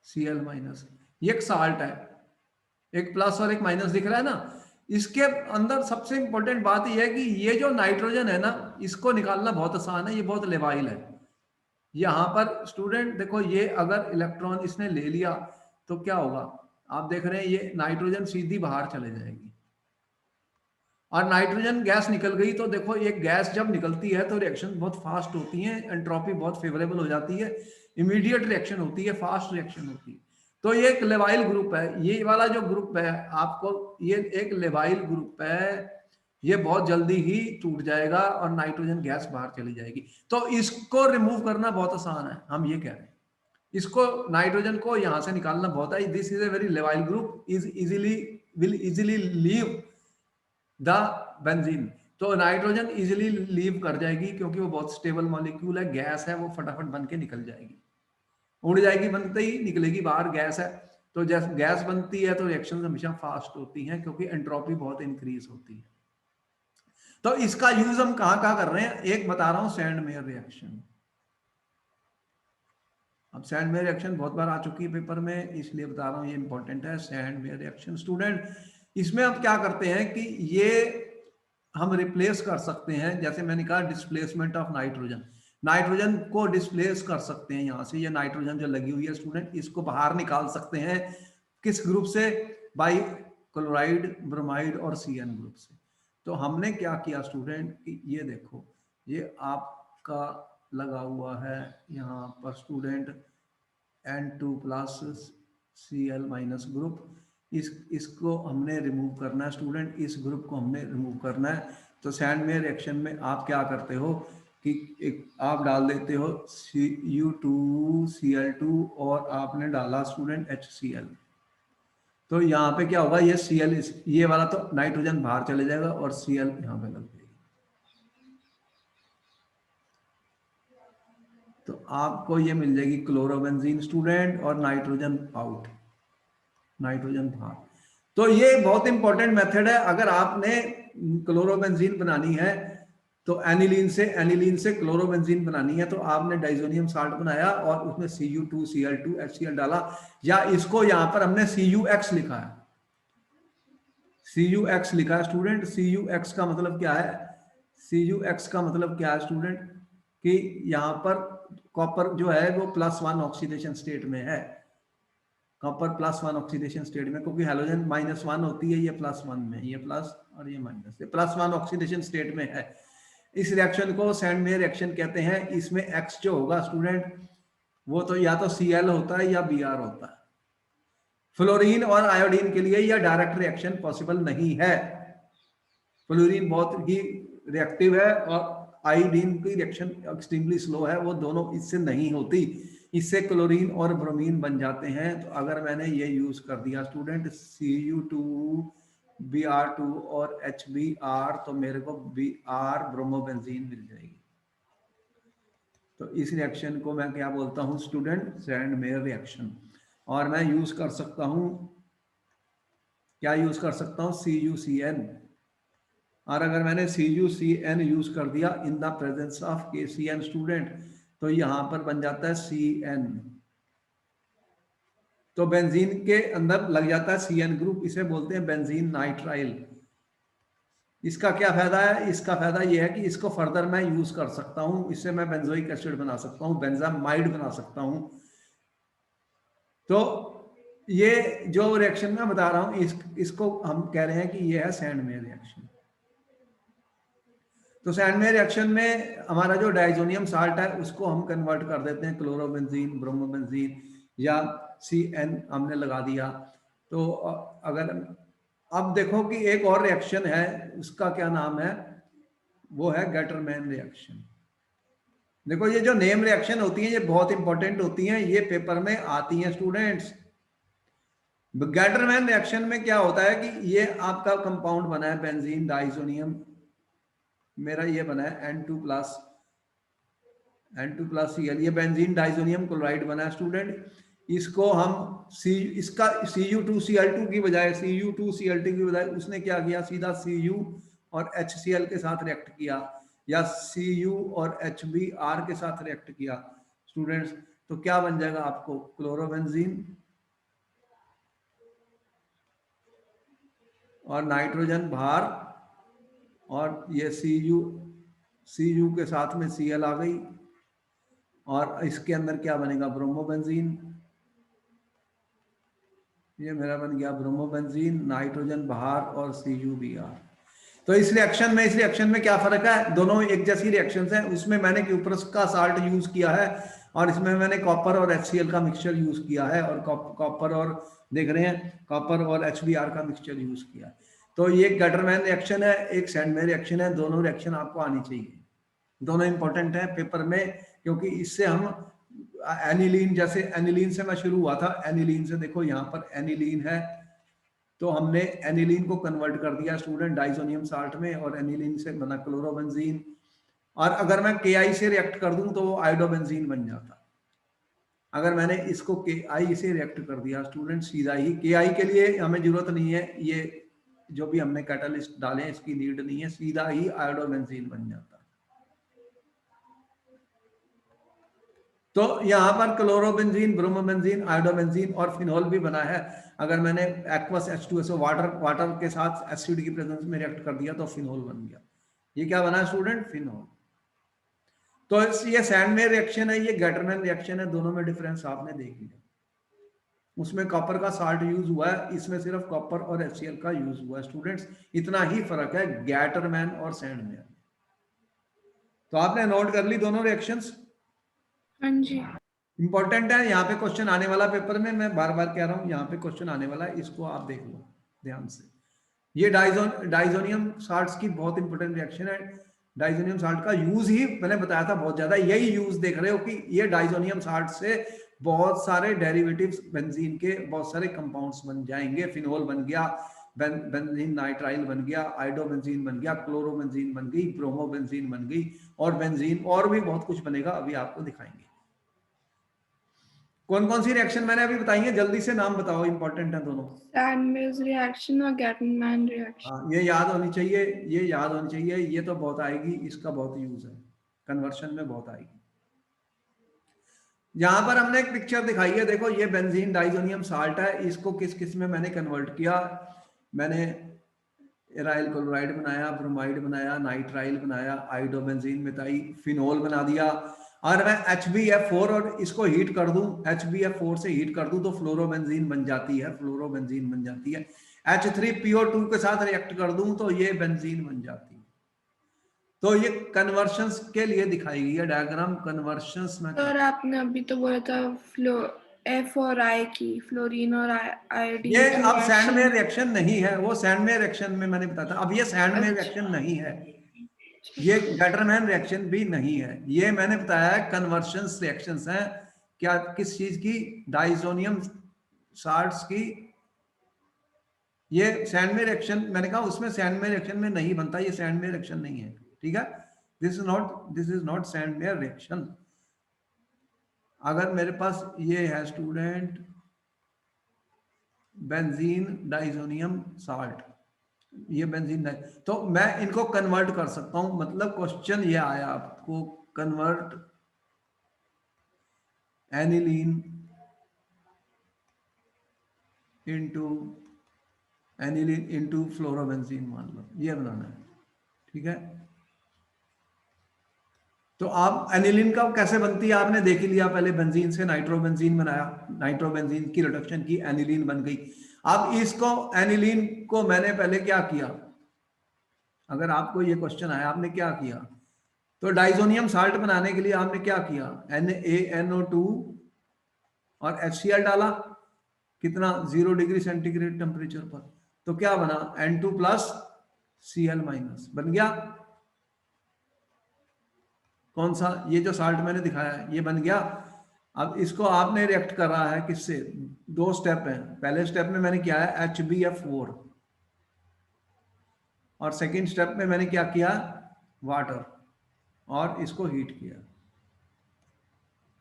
Cl माइनस, ये एक साल्ट है, एक प्लस और एक माइनस दिख रहा है ना। इसके अंदर सबसे इंपॉर्टेंट बात यह है कि ये जो नाइट्रोजन है ना, इसको निकालना बहुत आसान है, ये बहुत लेवाइल है। यहां पर स्टूडेंट देखो, ये अगर इलेक्ट्रॉन इसने ले लिया तो क्या होगा, आप देख रहे हैं ये नाइट्रोजन सीधी बाहर चले जाएगी, और नाइट्रोजन गैस निकल गई तो देखो, एक गैस जब निकलती है तो रिएक्शन बहुत फास्ट होती है, एंट्रोपी बहुत फेवरेबल हो जाती है, इमीडिएट रिएक्शन होती है, फास्ट रिएक्शन होती है। तो ये एक लेवाइल ग्रुप है, ये वाला जो ग्रुप है आपको, ये एक लेवाइल ग्रुप है, ये बहुत जल्दी ही टूट जाएगा और नाइट्रोजन गैस बाहर चली जाएगी। तो इसको रिमूव करना बहुत आसान है, हम ये कह रहे हैं। इसको नाइट्रोजन को यहां से निकालना बहुत है। दिस इज ए वेरी लेवाइल group, will easily leave the benzene. तो नाइट्रोजन इजीली लीव कर जाएगी क्योंकि वो बहुत स्टेबल मॉलिक्यूल है, गैस है, वो फटाफट बन के निकल जाएगी, उड़ जाएगी, बनते ही निकलेगी बाहर, गैस है। तो जैसे गैस बनती है तो रिएक्शन हमेशा फास्ट होती हैं क्योंकि एंट्रोपी बहुत इंक्रीज होती है। तो इसका यूज हम कहां कहां कर रहे हैं, एक बता रहा हूं, सैंड मेयर रिएक्शन। अब सैंड मेयर रिएक्शन बहुत बार आ चुकी है पेपर में, इसलिए बता रहा हूं, ये इंपॉर्टेंट है सैंड मेयर रिएक्शन स्टूडेंट। इसमें हम क्या करते हैं कि ये हम रिप्लेस कर सकते हैं, जैसे मैंने कहा डिस्प्लेसमेंट ऑफ नाइट्रोजन, नाइट्रोजन को डिस्प्लेस कर सकते हैं यहां से, ये नाइट्रोजन जो लगी हुई है स्टूडेंट, इसको बाहर निकाल सकते हैं किस ग्रुप से, बाई क्लोराइड, ब्रोमाइड और CN ग्रुप से। तो हमने क्या किया स्टूडेंट कि ये देखो, ये आपका लगा हुआ है यहाँ पर student N2 plus Cl minus group, इसको हमने रिमूव करना है स्टूडेंट, इस ग्रुप को हमने रिमूव करना है। तो सैंड मेयर रिएक्शन में आप क्या करते हो कि एक आप डाल देते हो Cu2Cl2 और आपने डाला स्टूडेंट HCl। तो यहाँ पे क्या होगा, ये Cl, ये वाला तो नाइट्रोजन बाहर चले जाएगा और Cl यहाँ पे लग जाएगी। तो आपको ये मिल जाएगी क्लोरोबेंजीन स्टूडेंट, और नाइट्रोजन आउट, नाइट्रोजन बाहर। तो ये बहुत इंपॉर्टेंट मेथड है। अगर आपने क्लोरोबेंजीन बनानी है तो एनिलीन से क्लोरोबेंजीन बनानी है, तो आपने डाइजोनियम साल्ट बनाया और उसमें Cu2Cl2 HCl डाला, या इसको यहां पर हमने CuX लिखा है, CuX लिखा है स्टूडेंट। CuX का मतलब क्या है, CuX का मतलब क्या है स्टूडेंट, कि यहां पर कॉपर जो है वो +1 ऑक्सीडेशन स्टेट में है, कॉपर +1 ऑक्सीडेशन स्टेट में, क्योंकि हैलोजन -1 होती है, ये +1 में, ये प्लस और ये माइनस, ये +1 ऑक्सीडेशन स्टेट में है। इस रिएक्शन को सैंड मेयर रिएक्शन कहते हैं। इसमें X जो होगा स्टूडेंट, वो तो या तो Cl होता है या Br होता है। फ्लोरीन और आयोडीन के लिए यह डायरेक्ट रिएक्शन पॉसिबल नहीं है, फ्लोरीन बहुत ही रिएक्टिव है और आयोडीन की रिएक्शन एक्सट्रीमली स्लो है, वो दोनों इससे नहीं होती, इससे क्लोरीन और ब्रोमीन बन जाते हैं। तो अगर मैंने ये यूज कर दिया स्टूडेंट Cu2 Br2 और HBr, तो मेरे को Br ब्रोमोबेंजीन मिल जाएगी। तो इस रिएक्शन को मैं क्या बोलता हूँ स्टूडेंट, सैंड मेयर रिएक्शन। और मैं यूज कर सकता हूँ, क्या यूज कर सकता हूँ, CuCN। और अगर मैंने CuCN यूज कर दिया in the presence of KCN student, तो यहां पर बन जाता है CN। तो बेंजीन के अंदर लग जाता है CN ग्रुप, इसे बोलते हैं बेंजीन नाइट्राइल। इसका क्या फायदा है, इसका फायदा यह है कि इसको फर्दर मैं यूज कर सकता हूं, इससे मैं बेंजोइक एसिड बना सकता हूं, बेंजामाइड बना सकता हूं। तो ये जो रिएक्शन मैं बता रहा हूं इसको हम कह रहे हैं कि ये है सैंडमेयर रिएक्शन। तो सैंडमेयर रिएक्शन में हमारा जो डाइजोनियम साल्ट है उसको हम कन्वर्ट कर देते हैं क्लोरोबेंजीन, ब्रोमोबेंजीन या CN हमने लगा दिया। तो अगर अब देखो कि एक और रिएक्शन है, उसका क्या नाम है, वो है गैटरमैन रिएक्शन। देखो ये जो नेम रिएक्शन होती है ये बहुत इंपॉर्टेंट होती हैं, ये पेपर में आती हैं स्टूडेंट्स। गैटरमैन रिएक्शन में क्या होता है कि ये आपका कंपाउंड बना है बेंजीन डाइजोनियम, मेरा ये बना है N2+Cl, ये बेंजीन डाइजोनियम क्लोराइड बना है स्टूडेंट। इसको हम इसका Cu2Cl2 की बजाय Cu2Cl2 की बजाय उसने क्या किया, सीधा Cu और HCl के साथ रिएक्ट किया या Cu और HBr के साथ रिएक्ट किया स्टूडेंट्स। तो क्या बन जाएगा आपको, क्लोरोबेंजीन और नाइट्रोजन बाहर, और ये Cu के साथ में Cl आ गई, और इसके अंदर क्या बनेगा, ब्रोमोबेंजीन। ये मेरा बन गया ब्रोमोबेंजीन, नाइट्रोजन बाहर और CuBr। तो इस रिएक्शन में क्या फर्क है, दोनों एक जैसी रिएक्शंस हैं। उसमें मैंने क्यूप्रस का साल्ट यूज किया है और इसमें मैंने कॉपर और HCl का मिक्सचर यूज किया है, और कॉपर और देख रहे हैं कॉपर और HBr का मिक्सचर यूज किया है। तो ये एक गैटरमैन रिएक्शन है, एक सैंडमेयर रिएक्शन है। दोनों रिएक्शन आपको आनी चाहिए, दोनों इंपॉर्टेंट है पेपर में, क्योंकि इससे हम एनिलीन, जैसे एनिलीन से मैं शुरू हुआ था, एनिलीन से देखो यहाँ पर एनिलीन है, तो हमने एनिलीन को कन्वर्ट कर दिया स्टूडेंट डाइजोनियम साल्ट में, और एनिलीन से बना क्लोरोबेंजीन। और अगर मैं Ki से रिएक्ट कर दूं तो वो आयोडोबेंजीन बन जाता। अगर मैंने इसको Ki से रिएक्ट कर दिया स्टूडेंट सीधा ही, Ki के लिए हमें जरूरत नहीं है, ये जो भी हमने कैटलिस्ट डाले इसकी नीड नहीं है, सीधा ही आयोडोबेंजीन बन जाता। तो यहाँ पर क्लोरोबेंजीन, ब्रोमोबेंजीन, आयोडोबेंजीन और फिनोल भी बना है। अगर मैंने एक्वस H2SO वाटर के साथ एसिड की प्रेजेंस में रिएक्ट कर दिया तो फिनोल बन गया। ये क्या बना स्टूडेंट, फिनोल। तो ये सैंडमेयर रिएक्शन है, ये गैटरमैन रिएक्शन है, दोनों में डिफरेंस आपने देख लिया। उसमें कॉपर का साल्ट यूज हुआ है, इसमें सिर्फ कॉपर और HCl का यूज हुआ है स्टूडेंट्स। इतना ही फर्क है गैटरमैन और सैंडमेयर। तो आपने नोट कर ली दोनों रिएक्शंस, हाँ जी। इंपॉर्टेंट है, यहाँ पे क्वेश्चन आने वाला पेपर में, मैं बार बार कह रहा हूँ यहाँ पे क्वेश्चन आने वाला है, इसको आप देख लो ध्यान से। ये डाइजोनियम साल्ट्स की बहुत इंपॉर्टेंट रिएक्शन है। डाइजोनियम साल्ट का यूज ही मैंने बताया था बहुत ज्यादा, यही यूज देख रहे हो कि ये डाइजोनियम साल्ट से बहुत सारे डेरिवेटिव्स बेंजीन के, बहुत सारे कंपाउंड्स बन जाएंगे। फिनोल बन गया, बेंजीन नाइट्राइल बन गया, आइडोबेंजीन बन गया, क्लोरोबेंजीन बन गई, ब्रोमोबेंजीन बन गई, और बेंजीन और भी बहुत कुछ बनेगा, अभी आपको दिखाएंगे। कौन कौन सी रिएक्शन मैंने अभी बताई है, जल्दी से नाम बताओ, इंपॉर्टेंट है दोनों। सैंडमेयर रिएक्शन और गैटरमैन रिएक्शन। हाँ ये याद होनी चाहिए, ये याद होनी चाहिए, ये तो बहुत आएगी, इसका बहुत यूज है, कन्वर्शन में बहुत आएगी। यहाँ पर हमने एक पिक्चर दिखाई है, देखो ये बेंजीन डाइजोनियम साल्ट है, इसको किस किस में मैंने कन्वर्ट किया। मैंने एराइल क्लोराइड बनाया, ब्रोमाइड बनाया, नाइट्राइल बनाया, आइडोबेंजीन मिथाई, फिनोल बना दिया। और मैं HbF4 और इसको हीट कर दूं, HbF4 से हीट कर दूं तो फ्लोरोबेंजीन बन जाती है, फ्लोरोबेंजीन बन जाती है। H3PO2 के साथ रिएक्ट कर दूं तो ये बेंजीन बन जाती है। तो ये कन्वर्शंस के लिए दिखाई गई है डायग्राम, कन्वर्शंस में सर आपने अभी तो बोला था F और I की, फ्लोरीन और ये आयोडीन की अब सैंडमेयर रिएक्शन। रिएक्शन नहीं है, वो सैंडमेयर रिएक्शन में मैंने बताया था, अब ये सैंडमेयर अच्छा। रिएक्शन नहीं है, ये गैटरमैन रिएक्शन भी नहीं है, ये मैंने बताया है कन्वर्शंस रिएक्शंस हैं। क्या, किस चीज की, डाइजोनियम साल्ट्स की। ये सैंडमेयर रिएक्शन मैंने कहा उसमें सैंडमेयर रिएक्शन में नहीं बनता, ये सैंडमेयर रिएक्शन नहीं है, ठीक है। This is not Sandmeyer reaction. अगर मेरे पास ये है स्टूडेंट बेंजीन डाइजोनियम साल्ट, ये बेंजीन तो मैं इनको कन्वर्ट कर सकता हूं, मतलब क्वेश्चन ये आया आपको, convert aniline into aniline into fluorobenzene, मान लो ये बनाना है, ठीक है। तो आप एनिलीन का कैसे बनती है आपने देख ही लिया, पहले बेंजीन से नाइट्रोबेंजीन बनाया, नाइट्रोबेंजीन की रिडक्शन की, एनिलीन बन गई। अब इसको एनिलीन को मैंने पहले क्या किया, अगर आपको ये क्वेश्चन आया आपने क्या किया, तो डाइजोनियम साल्ट बनाने के लिए आपने क्या किया, NaNO2 और HCl डाला, कितना 0 डिग्री सेंटीग्रेड टेम्परेचर पर, तो क्या बना N2 प्लस Cl माइनस बन गया। कौन सा, ये जो साल्ट मैंने दिखाया है ये बन गया। अब इसको आपने रिएक्ट कर रहा है किससे, दो स्टेप है, पहले स्टेप में मैंने किया है HbF4 और सेकेंड स्टेप में मैंने क्या किया, वाटर, और इसको हीट किया,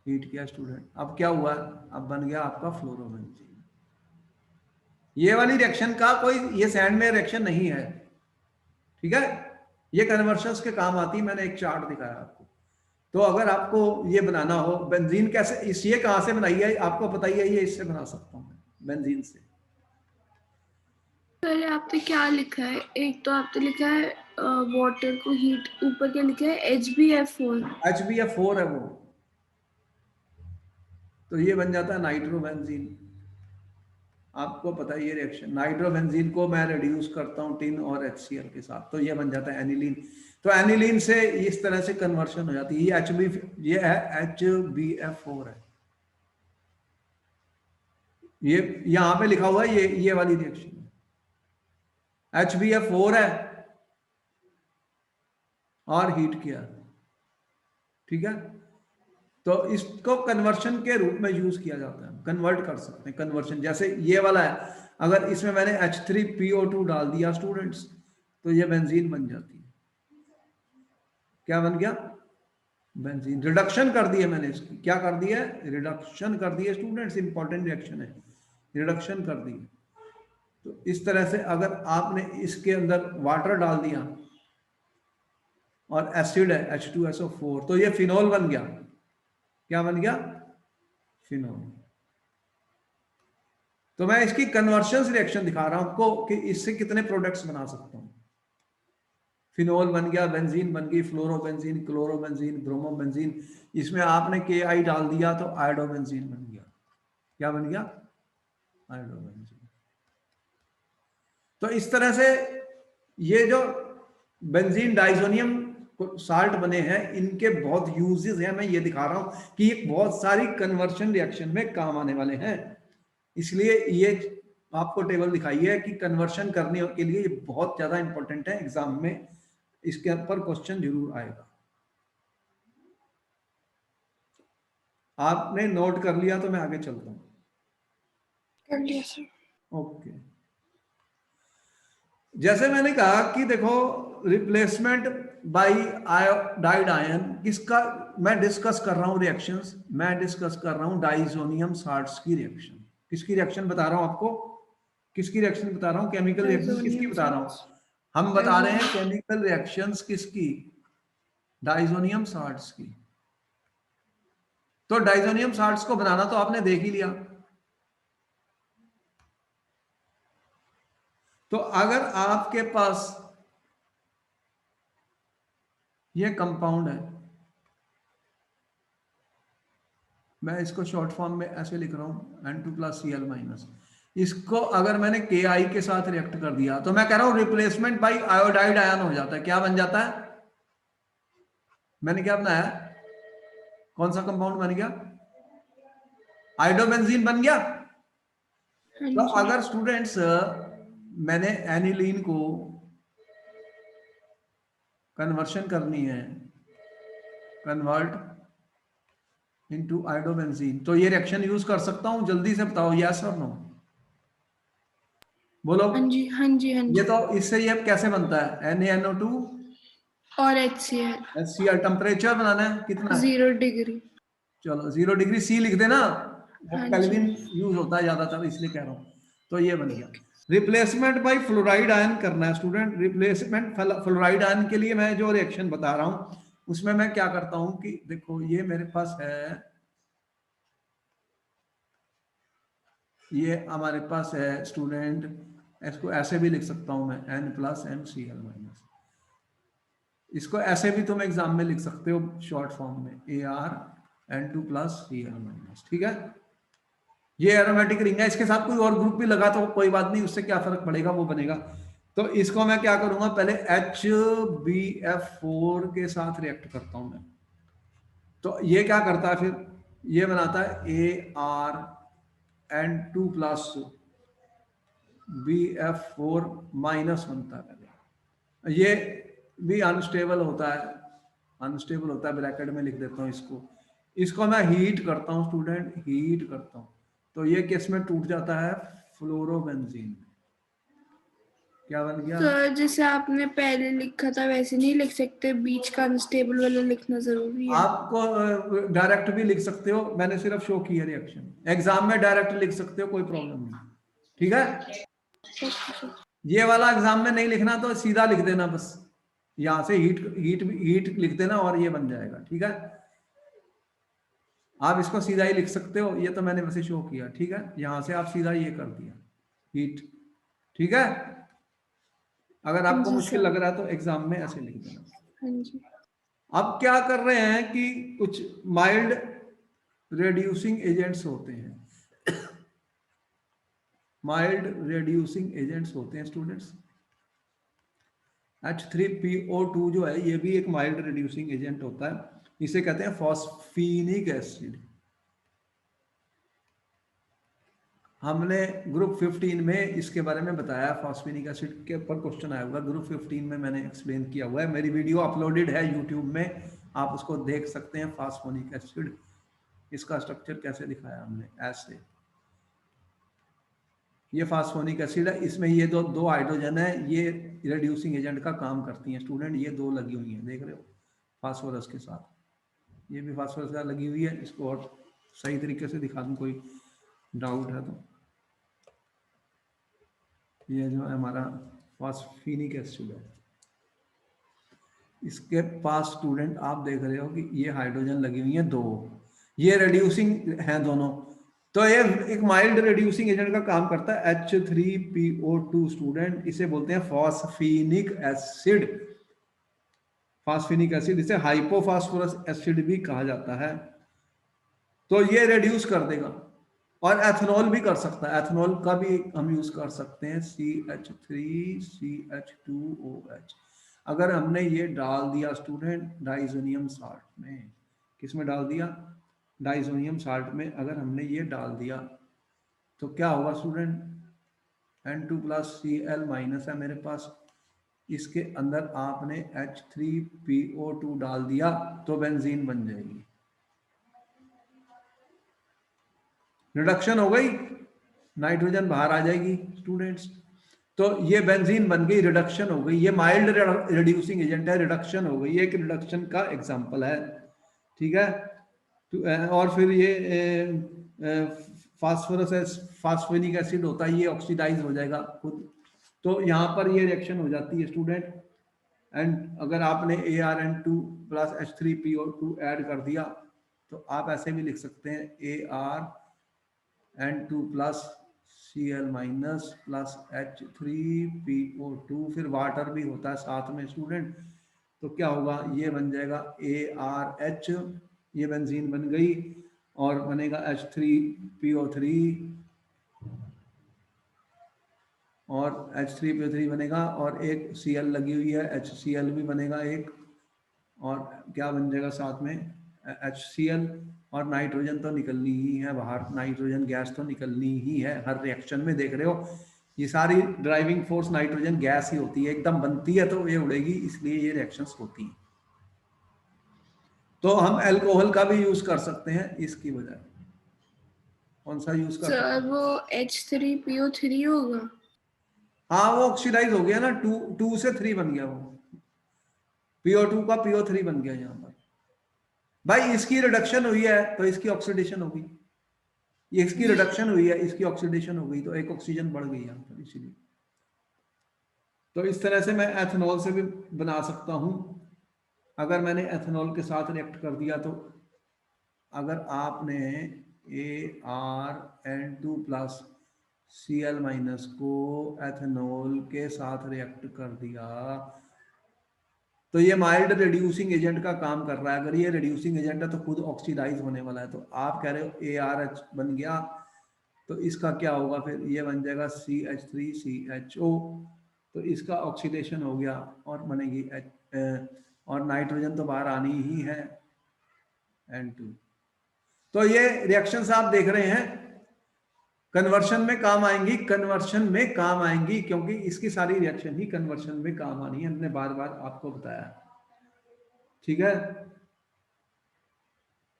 हीट किया स्टूडेंट। अब क्या हुआ, अब बन गया आपका फ्लोरोबेंजीन। ये वाली रिएक्शन का कोई ये सैंड में रिएक्शन नहीं है, ठीक है, ये कन्वर्शंस के काम आती है, मैंने एक चार्ट दिखाया आपको। तो अगर आपको ये बनाना हो बेंजीन कैसे, इस ये कहां से बनाई है आपको पता ही है, ये इससे बना सकता हूं बेंजीन से। पहले आपने क्या लिखा है, एक तो आपने लिखा है वाटर को हीट, ऊपर क्या लिखा है HbF4। HbF4 है वो, तो ये बन जाता है नाइट्रोबेंजीन। आपको पता है ये रिएक्शन, नाइट्रोबेंजीन को मैं रिड्यूस करता हूँ टिन और HCl के साथ, तो ये बन जाता है एनिलीन। तो एनिलीन से इस तरह से कन्वर्शन हो जाती है। ये है HbF4 है, ये यहां पे लिखा हुआ है, ये वाली रिएक्शन HbF4 है और हीट किया, ठीक है। तो इसको कन्वर्शन के रूप में यूज किया जाता है, कन्वर्ट कर सकते हैं, कन्वर्शन जैसे ये वाला है, अगर इसमें मैंने H3PO2 डाल दिया स्टूडेंट्स, तो ये बेंजीन बन जाती है। क्या बन गया, बेंजीन। रिडक्शन कर दी है मैंने इसकी, क्या कर दी है, रिडक्शन कर दी है स्टूडेंट्स, इंपॉर्टेंट रिएक्शन है, रिडक्शन कर दी है। तो इस तरह से अगर आपने इसके अंदर वाटर डाल दिया और एसिड है H2SO4, तो ये फिनोल बन गया। क्या बन गया, फिनोल। तो मैं इसकी कन्वर्शन रिएक्शन दिखा रहा हूं आपको कि इससे कितने प्रोडक्ट्स बना सकता हूं। फिनोल बन गया, बेंजीन बन गई, फ्लोरोबेंजीन, क्लोरोबेंजीन, ब्रोमोबेंजीन, इसमें आपने KI डाल दिया तो आयोडोबेंजीन बन गया। क्या बन गया, आयोडोबेंजीन। तो इस तरह से ये जो बेंजीन डाइजोनियम साल्ट बने हैं, इनके बहुत यूजेस हैं, मैं ये दिखा रहा हूं कि ये बहुत सारी कन्वर्शन रिएक्शन में काम आने वाले हैं। इसलिए ये आपको टेबल दिखाई है कि कन्वर्शन करने के लिए ये बहुत ज्यादा इंपॉर्टेंट है, एग्जाम में इसके ऊपर क्वेश्चन जरूर आएगा। आपने नोट कर लिया तो मैं आगे चलता हूं। कर लिया सर। ओके, जैसे मैंने कहा कि देखो रिप्लेसमेंट बाय आयोडाइड आयन, किसका मैं डिस्कस कर रहा हूं रिएक्शंस, मैं डिस्कस कर रहा हूं डाइजोनियम साल्ट्स की रिएक्शन। किसकी रिएक्शन बता रहा हूं आपको, किसकी रिएक्शन बता रहा हूं, केमिकल रिएक्शन किसकी डाइजोनियम बता रहा हूं, साल्ट्स। हम बता रहे हैं डाइजोनियम। केमिकल रिएक्शंस किसकी, डाइजोनियम साल्ट्स की। तो डाइजोनियम साल्ट्स को बनाना तो आपने देख ही लिया। तो अगर आपके पास ये कंपाउंड है, मैं इसको शॉर्ट फॉर्म में ऐसे लिख रहा हूं N2 प्लस Cl माइनस, इसको अगर मैंने KI के साथ रिएक्ट कर दिया तो मैं कह रहा हूं रिप्लेसमेंट बाय आयोडाइड आयन हो जाता है। क्या बन जाता है, मैंने क्या बनाया, कौन सा कंपाउंड बन गया, आयोडोबेंजीन बन गया। हाँ तो जी। अगर स्टूडेंट्स मैंने एनिलीन को कन्वर्शन करनी है, कन्वर्ट इनटू आयोडोबेंजीन, तो ये रिएक्शन यूज कर सकता हूं, जल्दी से बताओ यस और नो, बोलो। हाँ जी, हाँ जी, हाँ ये जी। तो इससे ये कैसे बनता है, NaNO2 और HCl। HCl, टेम्परेचर बनाना है कितना है, 0 डिग्री। चलो 0 डिग्री C लिख देना, वो हाँ जी। केल्विन यूज होता है ज्यादातर इसलिए कह रहा हूं। तो ये बन गया। रिप्लेसमेंट बाय फ्लोराइड आयन करना है स्टूडेंट, रिप्लेसमेंट फ्लोराइड आयन के लिए मैं जो रिएक्शन बता रहा हूं उसमें मैं क्या करता हूं कि देखो ये मेरे पास है, ये हमारे पास है स्टूडेंट, इसको ऐसे भी लिख सकता हूं मैं N प्लस MCl माइनस, इसको ऐसे भी तुम एग्जाम में लिख सकते हो शॉर्ट फॉर्म में, ArN2 प्लस Cl माइनस, ठीक है। ये एरोमेटिक रिंग है, इसके साथ कोई और ग्रुप भी लगा तो कोई बात नहीं, उससे क्या फर्क पड़ेगा, वो बनेगा। तो इसको मैं क्या करूंगा, पहले HbF4 के साथ रिएक्ट करता हूं मैं। तो ये क्या करता है फिर, ये बनाता है ArN2 प्लस BF4 माइनस बनता है पहले। ये भी अनस्टेबल होता है, अनस्टेबल होता है, ब्रैकेट में लिख देता हूँ इसको। इसको मैं हीट करता हूँ स्टूडेंट, हीट करता हूँ, तो ये किस में टूट जाता है, फ्लोरोबेंजीन। क्या बन गया, सर जैसे आपने पहले लिखा था वैसे नहीं लिख सकते, बीच का अनस्टेबल वाला लिखना जरूरी है? आपको डायरेक्ट भी लिख सकते हो, मैंने सिर्फ शो किया रिएक्शन। एग्जाम में डायरेक्ट लिख सकते हो, कोई प्रॉब्लम नहीं, ठीक है। ये वाला एग्जाम में नहीं लिखना तो सीधा लिख देना बस, यहां से हीट हीट हीट लिख देना और ये बन जाएगा, ठीक है। आप इसको सीधा ही लिख सकते हो, ये तो मैंने वैसे शो किया, ठीक है। यहां से आप सीधा ये कर दिया, हीट, ठीक है। अगर आपको जी मुश्किल सर। लग रहा है तो एग्जाम में ऐसे लिख देना। हाँ जी। अब क्या कर रहे हैं कि कुछ माइल्ड रेड्यूसिंग एजेंट्स होते हैं, माइल्ड रेड्यूसिंग एजेंट्स होते हैं स्टूडेंट्स। H3PO2 जो है ये भी एक माइल्ड रिड्यूसिंग एजेंट होता है, इसे कहते हैं फॉस्फीनिक एसिड। हमने ग्रुप 15 में इसके बारे में बताया, फॉस्फेनिक एसिड के ऊपर क्वेश्चन आया हुआ, ग्रुप 15 में मैंने एक्सप्लेन किया हुआ है, मेरी वीडियो अपलोडेड है यूट्यूब में, आप उसको देख सकते हैं। फॉस्फोनिक एसिड, इसका स्ट्रक्चर कैसे दिखाया हमने, ऐसे। ये फॉस्फोनिक एसिड है, इसमें ये दो दो हाइड्रोजन है, ये रिड्यूसिंग एजेंट का काम करती हैं स्टूडेंट। ये दो लगी हुई हैं, देख रहे हो, फास्फोरस के साथ, ये भी फास्फोरस का लगी हुई है। इसको और सही तरीके से दिखा दूँ, कोई डाउट है तो। ये जो है हमारा फॉस्फीनिक एसिड है, इसके पास स्टूडेंट आप देख रहे हो कि ये हाइड्रोजन लगी हुई है दो, ये रिड्यूसिंग हैं दोनों, तो ये एक माइल्ड रिड्यूसिंग एजेंट का काम करता है। H3PO2 स्टूडेंट, इसे बोलते हैं फॉस्फीनिक एसिड। फॉस्फीनिक एसिड, इसे हाइपोफॉस्फोरस एसिड भी कहा जाता है। तो ये रिड्यूस कर देगा, और एथेनॉल भी कर सकता है, एथेनॉल का भी हम यूज कर सकते हैं, CH3CH2OH। अगर हमने ये डाल दिया स्टूडेंट डाइजोनियम साल्ट में, किस में डाल दिया, डाइजोनियम साल्ट में अगर हमने ये डाल दिया तो क्या होगा student, N2 plus Cl minus है मेरे पास, इसके अंदर आपने H3PO2 डाल दिया तो बेंजीन बन जाएगी, रिडक्शन हो गई, नाइट्रोजन बाहर आ जाएगी स्टूडेंट्स। तो ये बेंजीन बन गई, रिडक्शन हो गई, ये माइल्ड रिड्यूसिंग एजेंट है, रिडक्शन हो गई, एक रिडक्शन का एग्जांपल है, ठीक है। और फिर ये फास्फोरस फास्फोनिक एसिड होता है, ये ऑक्सीडाइज हो जाएगा खुद, तो यहाँ पर ये रिएक्शन हो जाती है स्टूडेंट। एंड अगर आपने ArN2 प्लस H3PO2 ऐड कर दिया तो आप ऐसे भी लिख सकते हैं ArN2 plus Cl minus plus H3PO2, फिर वाटर भी होता है साथ में स्टूडेंट, तो क्या होगा, ये बन जाएगा ARH, ये बेंजीन बन गई, और बनेगा H3PO3, और H3PO3 बनेगा, और एक Cl लगी हुई है, HCl भी बनेगा एक, और क्या बन जाएगा साथ में, HCl, और नाइट्रोजन तो निकलनी ही है बाहर, नाइट्रोजन गैस तो निकलनी ही है हर रिएक्शन में, देख रहे हो ये सारी ड्राइविंग फोर्स नाइट्रोजन गैस ही होती है, एकदम बनती है तो ये उड़ेगी, इसलिए ये रिएक्शंस होती हैं। तो हम अल्कोहल का भी यूज कर सकते हैं इसकी बजाय, कौन सा यूज कर सकते सर हैं, वो H3PO3 होगा? हाँ वो ऑक्सीडाइज हो गया ना, 2 से 3 बन गया, वो PO2 का PO3 बन गया यहाँ पर। भाई इसकी रिडक्शन हुई है तो इसकी ऑक्सीडेशन होगी, ये इसकी रिडक्शन हुई है, इसकी ऑक्सीडेशन हो गई, तो एक ऑक्सीजन बढ़ गई यहाँ पर, इसीलिए। तो इस तरह से मैं एथेनॉल से भी बना सकता हूँ, अगर मैंने एथेनॉल के साथ रिएक्ट कर दिया तो, अगर आपने ArN2 प्लस Cl माइनस को एथेनॉल के साथ रिएक्ट कर दिया तो ये माइल्ड रिड्यूसिंग एजेंट का काम कर रहा है। अगर ये रिड्यूसिंग एजेंट है तो खुद ऑक्सीडाइज होने वाला है। तो आप कह रहे हो ARH बन गया, तो इसका क्या होगा फिर, ये बन जाएगा CH3CHO, तो इसका ऑक्सीडेशन हो गया और बनेगी और नाइट्रोजन तो बाहर आनी ही है N2। तो ये रिएक्शंस आप देख रहे हैं कन्वर्शन में काम आएंगी, कन्वर्शन में काम आएंगी, क्योंकि इसकी सारी रिएक्शन ही कन्वर्शन में काम आनी है, हमने बार बार आपको बताया। ठीक है,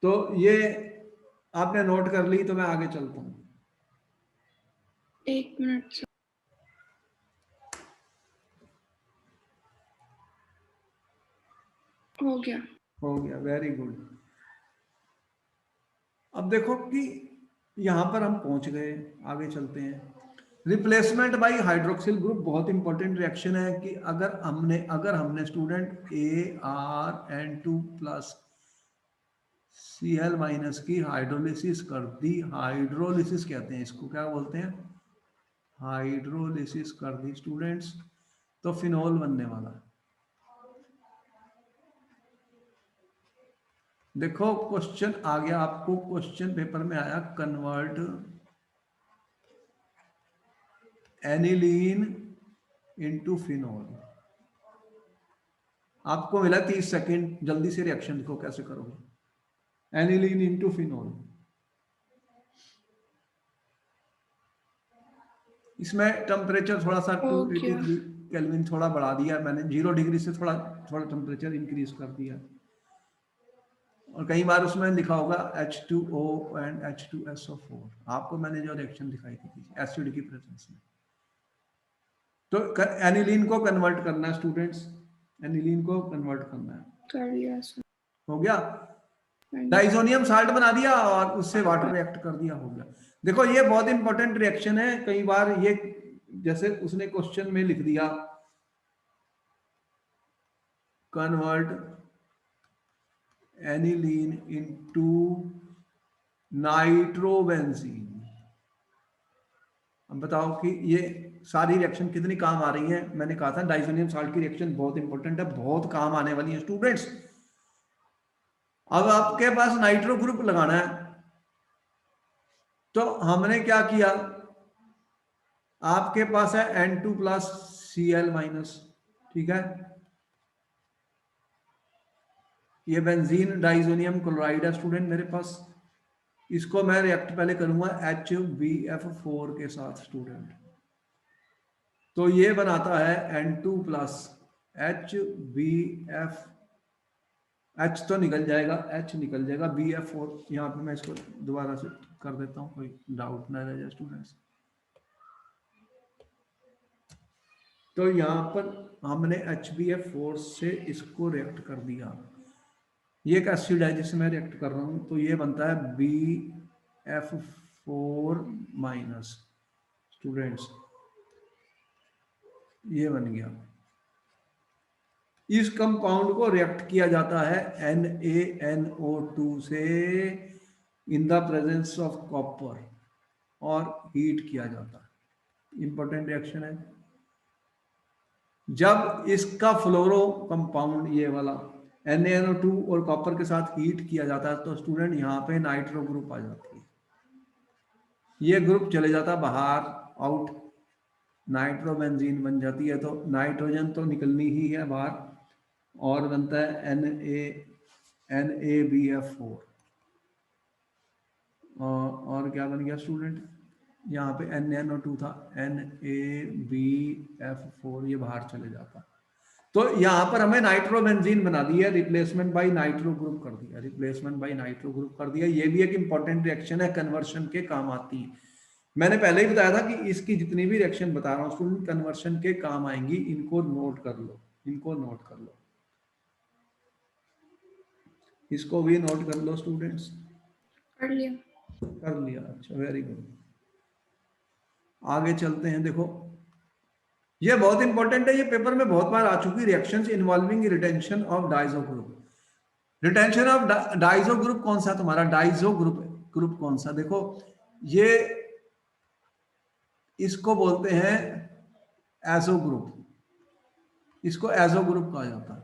तो ये आपने नोट कर ली, तो मैं आगे चलता हूं। 1 मिनट से हो गया, वेरी गुड। अब देखो कि यहां पर हम पहुंच गए, आगे चलते हैं। रिप्लेसमेंट बाय हाइड्रोक्सिल ग्रुप बहुत इंपॉर्टेंट रिएक्शन है कि अगर हमने student ArN2 plus Cl minus की हाइड्रोलिसिस कर दी, हाइड्रोलिसिस कहते हैं इसको, क्या बोलते हैं, हाइड्रोलिसिस कर दी स्टूडेंट्स, तो फिनोल बनने वाला है। देखो क्वेश्चन आ गया आपको, क्वेश्चन पेपर में आया, कन्वर्ट एनिलीन इनटू फिनोल। आपको मिला 30 सेकंड, जल्दी से रिएक्शन देखो कैसे करोगे। एनिलीन इनटू फिनोल, इसमें टेम्परेचर थोड़ा सा 283 केल्विन थोड़ा बढ़ा दिया मैंने, 0 डिग्री से थोड़ा टेम्परेचर इंक्रीज कर दिया। और कई बार उसमें लिखा होगा H2O एंड H2SO4, आपको मैंने जो रिएक्शन दिखाई थी एसिड की प्रेजेंस में। तो एनिलीन को कन्वर्ट करना है स्टूडेंट्स, एनिलीन को कन्वर्ट करना है, कर लिया सर। हो गया, डाइजोनियम साल्ट बना दिया और उससे वाटर रिएक्ट कर दिया, हो गया। देखो ये बहुत इंपॉर्टेंट रिएक्शन है, कई बार ये जैसे उसने क्वेश्चन में लिख दिया कन्वर्ट एनिलीन इनटू नाइट्रोबेंजीन। अब बताओ कि ये सारी रिएक्शन कितनी काम आ रही है। मैंने कहा था डाइजोनियम साल्ट की रिएक्शन बहुत इंपॉर्टेंट है, बहुत काम आने वाली है स्टूडेंट्स। अब आपके पास नाइट्रो ग्रुप लगाना है, तो हमने क्या किया, आपके पास है N2 प्लस Cl माइनस, ठीक है, ये बेंजीन डाइजोनियम क्लोराइड है स्टूडेंट मेरे पास, इसको मैं रिएक्ट पहले करूंगा HbF4 के साथ स्टूडेंट, तो ये बनाता है N2 प्लस HbF, H तो निकल जाएगा, H निकल जाएगा, BF4, यहाँ पे मैं इसको दोबारा से कर देता हूँ, कोई डाउट ना रह जाए स्टूडेंट्स। तो यहाँ पर हमने HbF4 से इसको रिएक्ट कर दिया, ये एक एसिड है जिसे मैं रिएक्ट कर रहा हूँ, तो ये बनता है BF4 माइनस स्टूडेंट्स, ये बन गया। इस कंपाउंड को रिएक्ट किया जाता है NaNO2 से in the presence of copper और हीट किया जाता है। इंपॉर्टेंट रिएक्शन है। जब इसका फ्लोरो कंपाउंड ये वाला NaNO2 और कॉपर के साथ हीट किया जाता है, तो स्टूडेंट यहाँ पे नाइट्रो ग्रुप आ जाती है, ये ग्रुप चले जाता है बाहर, आउट, नाइट्रोबेंजीन बन जाती है। तो नाइट्रोजन तो निकलनी ही है बाहर, और बनता है NaBF4, और क्या बन गया स्टूडेंट, यहाँ पे NaNO2 था, NaBF4, ये बाहर चले जाता। तो यहाँ पर हमें नाइट्रोबेंजीन बना दी है, रिप्लेसमेंट बाय नाइट्रो ग्रुप कर दिया, रिप्लेसमेंट बाय नाइट्रो ग्रुप कर दिया। ये भी एक इंपॉर्टेंट रिएक्शन है, कन्वर्शन के काम आती है। मैंने पहले ही बताया था कि इसकी जितनी भी रिएक्शन बता रहा हूँ स्टूडेंट कन्वर्शन के काम आएंगी, इनको नोट कर लो, इनको नोट कर लो, इसको भी नोट कर लो स्टूडेंट्स। कर लिया, कर लिया, अच्छा, वेरी गुड। आगे चलते हैं। देखो ये बहुत इंपॉर्टेंट है, ये पेपर में बहुत बार आ चुकी, reactions involving retention of Dizo group. Retention of Dizo group कौन सा तुम्हारा, डाइजो ग्रुप कौन सा, देखो ये इसको बोलते हैं एजो ग्रुप, इसको एजो ग्रुप कहा जाता है।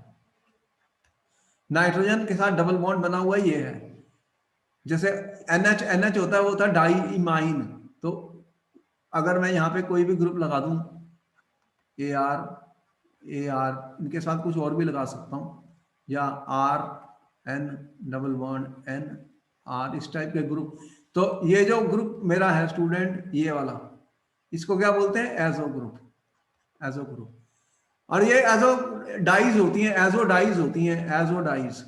नाइट्रोजन के साथ डबल बॉन्ड बना हुआ ये है। जैसे NH होता है, वो होता है डाई इमाइन। तो अगर मैं यहाँ पे कोई भी ग्रुप लगा दूं, AR इनके साथ कुछ और भी लगा सकता हूँ, या RN डबल बॉन्ड NR, इस टाइप के ग्रुप। तो ये जो ग्रुप मेरा है स्टूडेंट, ये वाला, इसको क्या बोलते हैं? Azo group. Azo group. और ये एजो डाइज होती हैं, एजो डाइज होती हैं, एजो डाइज।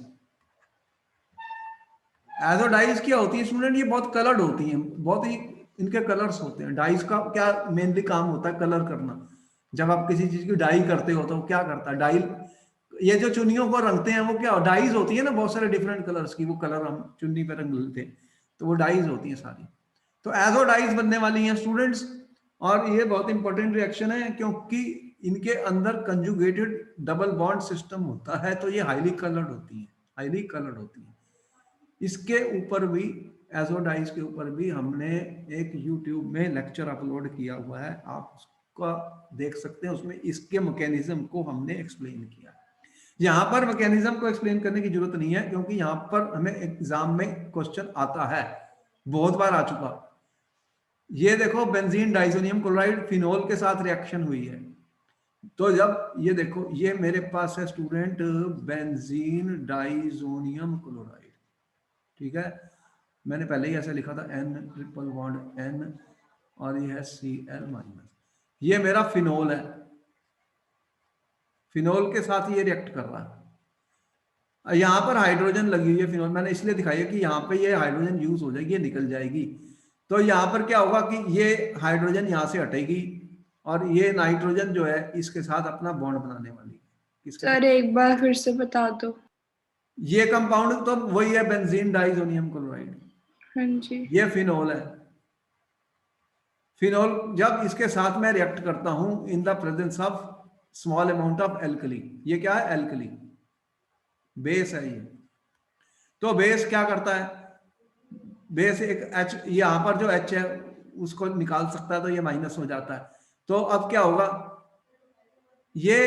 एजो डाइज क्या होती है स्टूडेंट? ये बहुत कलर्ड होती हैं, बहुत ही इनके कलर्स होते हैं। डाइज का क्या मेनली काम होता है? कलर करना। जब आप किसी चीज की डाई करते हो तो क्या करता है डाई? ये जो चुन्नियों को रंगते हैं वो क्या डाइज होती है ना, बहुत सारे डिफरेंट कलर्स की, वो कलर हम चुन्नी पे रंग लेते हैं, तो वो डाइज होती है सारी। तो एजो डाइज बनने वाली हैं स्टूडेंट्स। और ये बहुत इंपॉर्टेंट रिएक्शन है, क्योंकि इनके अंदर कंजुगेटेड डबल बॉन्ड सिस्टम होता है, तो ये हाईली कलर्ड होती है, हाईली कलर्ड होती है। इसके ऊपर भी, एजोडाइज के ऊपर भी हमने एक YouTube में लेक्चर अपलोड किया हुआ है, आप उसका देख सकते हैं। उसमें इसके मैकेनिज्म को हमने एक्सप्लेन किया। यहाँ पर मैकेनिज्म को एक्सप्लेन करने की जरूरत नहीं है, क्योंकि यहाँ पर हमें एग्जाम में क्वेश्चन आता है, बहुत बार आ चुका। ये देखो, बेंजीन डाइजोनियम क्लोराइड फिनोल के साथ रिएक्शन हुई है। तो जब ये देखो, ये मेरे पास है स्टूडेंट बेंजीन डाइजोनियम क्लोराइड, ठीक है। मैंने पहले ही ऐसे लिखा था N ट्रिपल बॉन्ड N, और ये है Cl-। ये मेरा फिनोल है, फिनोल के साथ ये रिएक्ट कर रहा है। यहाँ पर हाइड्रोजन लगी हुई है फिनोल, मैंने इसलिए दिखाई है कि यहाँ पे ये हाइड्रोजन यूज हो जाएगी, ये निकल जाएगी। तो यहाँ पर क्या होगा कि ये हाइड्रोजन यहाँ से हटेगी, और ये नाइट्रोजन जो है इसके साथ अपना बॉन्ड बनाने वाली है। किसके साथ? सर एक बार फिर से बता दो। ये कंपाउंड तो वही है, बेंजीन डाइजोनियम क्लोराइड। हाँ जी। ये फिनोल है। फिनोल जब इसके साथ में रिएक्ट करता हूं in the presence of small amount of alkali, ये क्या है? एल्कली, बेस है ये। तो बेस क्या करता है? बेस एक H, यहां पर जो H है उसको निकाल सकता है, तो ये माइनस हो जाता है। तो अब क्या होगा? ये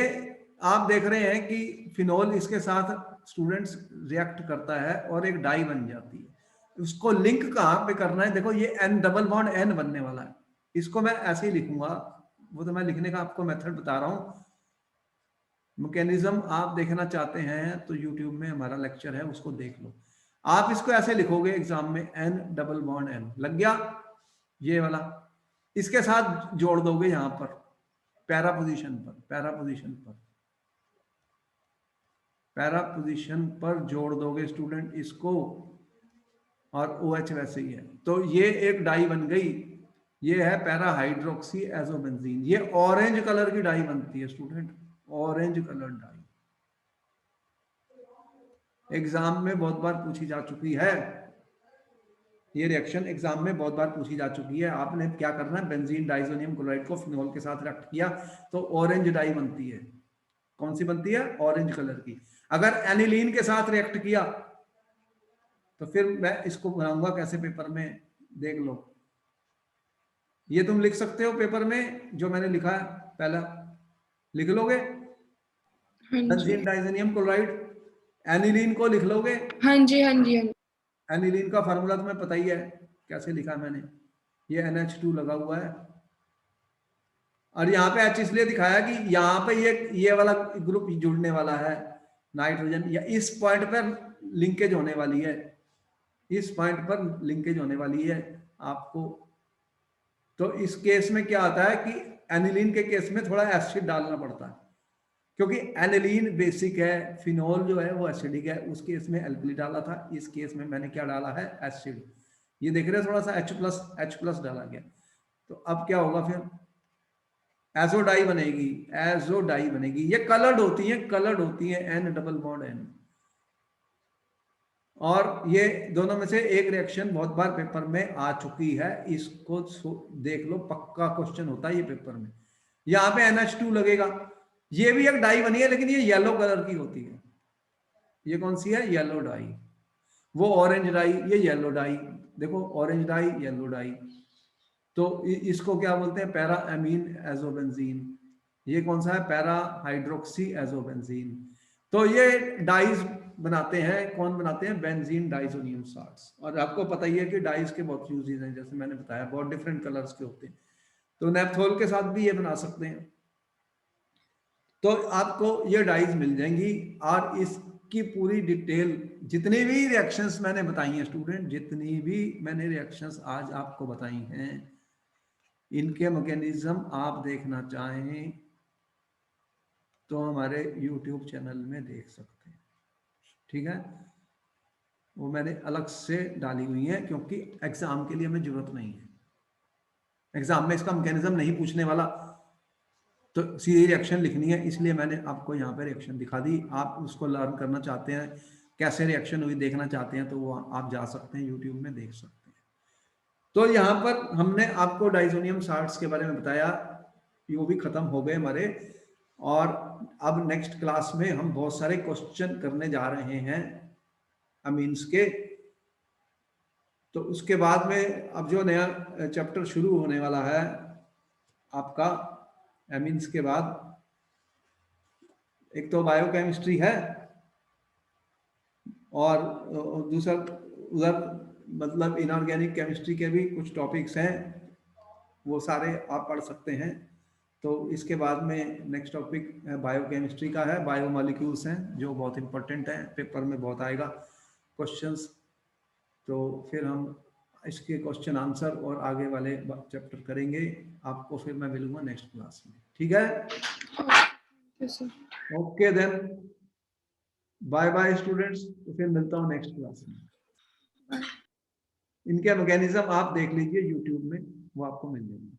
आप देख रहे हैं कि फिनोल इसके साथ स्टूडेंट्स रिएक्ट करता है और एक डाई बन जाती है। उसको लिंक कहां पे करना है? देखो, ये N डबल बॉन्ड N बनने वाला है। इसको मैं ऐसे ही लिखूंगा, वो तो मैं लिखने का आपको मेथड बता रहा हूं। मैकेनिज्म आप देखना चाहते हैं तो YouTube में हमारा लेक्चर है, उसको देख लो। आप इसको ऐसे लिखोगे एग्जाम में, N डबल बॉन्ड N लग गया, ये वाला। इसके साथ जोड़ दोगे यहां पर पैरा पोजीशन पर, पैरा पोजीशन पर, पैरा पोजीशन पर जोड़ दोगे स्टूडेंट इसको, और OH वैसे ही है। तो ये एक डाई बन गई, ये है पैरा हाइड्रोक्सी एजोबेंजीन। ये ऑरेंज कलर की डाई बनती है student, orange colour dye. Exam में बहुत बार पूछी जा चुकी है ये रिएक्शन, एग्जाम में बहुत बार पूछी जा चुकी है। आपने क्या करना है? बेंजीन डाइजोनियम क्लोराइड को फिनोल के साथ रिएक्ट किया तो ऑरेंज डाई बनती है। कौन सी बनती है? ऑरेंज कलर की। अगर एनिलीन के साथ रिएक्ट किया तो फिर मैं इसको बनाऊंगा कैसे पेपर में, देख लो। ये तुम लिख सकते हो पेपर में, जो मैंने लिखा है पहला लिख लोगे, हाँ जी। बेंजीन डाइजोनियम क्लोराइड, एनिलीन को लिख लोगे। हाँ जी। हाँ जी। हाँ जी। एनिलीन का फार्मूला तुम्हें पता ही है कैसे लिखा मैंने, ये NH2 लगा हुआ है, और यहाँ पे H इसलिए दिखाया कि यहाँ पे ये वाला ग्रुप जुड़ने वाला है, नाइट्रोजन, या इस पॉइंट पर लिंकेज होने वाली है, इस पॉइंट पर लिंकेज होने वाली है आपको। तो इस केस में क्या आता है कि एनिलीन के केस में थोड़ा एसिड डालना पड़ता है, क्योंकि एनिलीन बेसिक है, फिनोल जो है वो एसिडिक है। उस केस में एल्कली डाला था, इस केस में मैंने क्या डाला है? एसिड। ये देख रहे हो, थोड़ा सा H प्लस डाला गया। तो अब क्या होगा फिर? एजोडाई बनेगी, एजोडाई बनेगी। ये कलर्ड होती है, कलर्ड होती है, N डबल बॉन्ड N। और ये दोनों में से एक रिएक्शन बहुत बार पेपर में आ चुकी है, इसको देख लो, पक्का क्वेश्चन होता है ये पेपर में। यहाँ पे NH2 लगेगा, ये भी एक डाई बनी है, लेकिन ये येलो कलर की होती है। ये कौन सी है? Yellow dye. वो ऑरेंज डाई, ये येलो डाई। देखो, ऑरेंज डाई, येलो डाई। तो इसको क्या बोलते हैं? Para amine azobenzene. ये कौन सा है? Para hydroxy azobenzene. तो ये डाइज बनाते हैं, कौन बनाते हैं? Benzene diazonium salts. और आपको पता ही है कि डाइस के बहुत यूजेस हैं, जैसे मैंने बताया बहुत डिफरेंट कलर्स के होते हैं। तो नेपथोल के साथ भी ये बना सकते हैं। तो आपको ये डाइज मिल जाएंगी और इसकी पूरी डिटेल, जितनी भी रिएक्शंस मैंने बताई हैं स्टूडेंट, जितनी भी मैंने रिएक्शंस आज आपको बताई हैं, इनके मैकेनिज्म आप देखना चाहें तो हमारे YouTube चैनल में देख सकते हैं, ठीक है। वो मैंने अलग से डाली हुई है क्योंकि एग्जाम के लिए हमें जरूरत नहीं है, एग्जाम में इसका मैकेनिज्म नहीं पूछने वाला, तो सीधी रिएक्शन लिखनी है, इसलिए मैंने आपको यहाँ पे रिएक्शन दिखा दी। आप उसको लर्न करना चाहते हैं, कैसे रिएक्शन हुई देखना चाहते हैं, तो वो आप जा सकते हैं यूट्यूब में देख सकते हैं। तो यहाँ पर हमने आपको डाइसोनियम साल्ट्स के बारे में बताया, वो भी खत्म हो गए हमारे। और अब नेक्स्ट क्लास में हम बहुत सारे क्वेश्चन करने जा रहे हैं अमीन्स के। तो उसके बाद में अब जो नया चैप्टर शुरू होने वाला है आपका एमीन्स के बाद, एक तो बायोकेमिस्ट्री है और दूसरा उधर मतलब इनऑर्गेनिक केमिस्ट्री के भी कुछ टॉपिक्स हैं, वो सारे आप पढ़ सकते हैं। तो इसके बाद में नेक्स्ट टॉपिक बायोकेमिस्ट्री का है, बायोमॉलिक्यूल्स हैं जो बहुत इंपॉर्टेंट है, पेपर में बहुत आएगा क्वेश्चंस। तो फिर हम इसके क्वेश्चन आंसर और आगे वाले चैप्टर करेंगे। आपको फिर मैं मिलूंगा नेक्स्ट क्लास में, ठीक है? Okay then, bye bye students. तो फिर मिलता हूँ नेक्स्ट क्लास में। इनके मैकेनिज्म आप देख लीजिए यूट्यूब में, वो आपको मिल जाएंगे।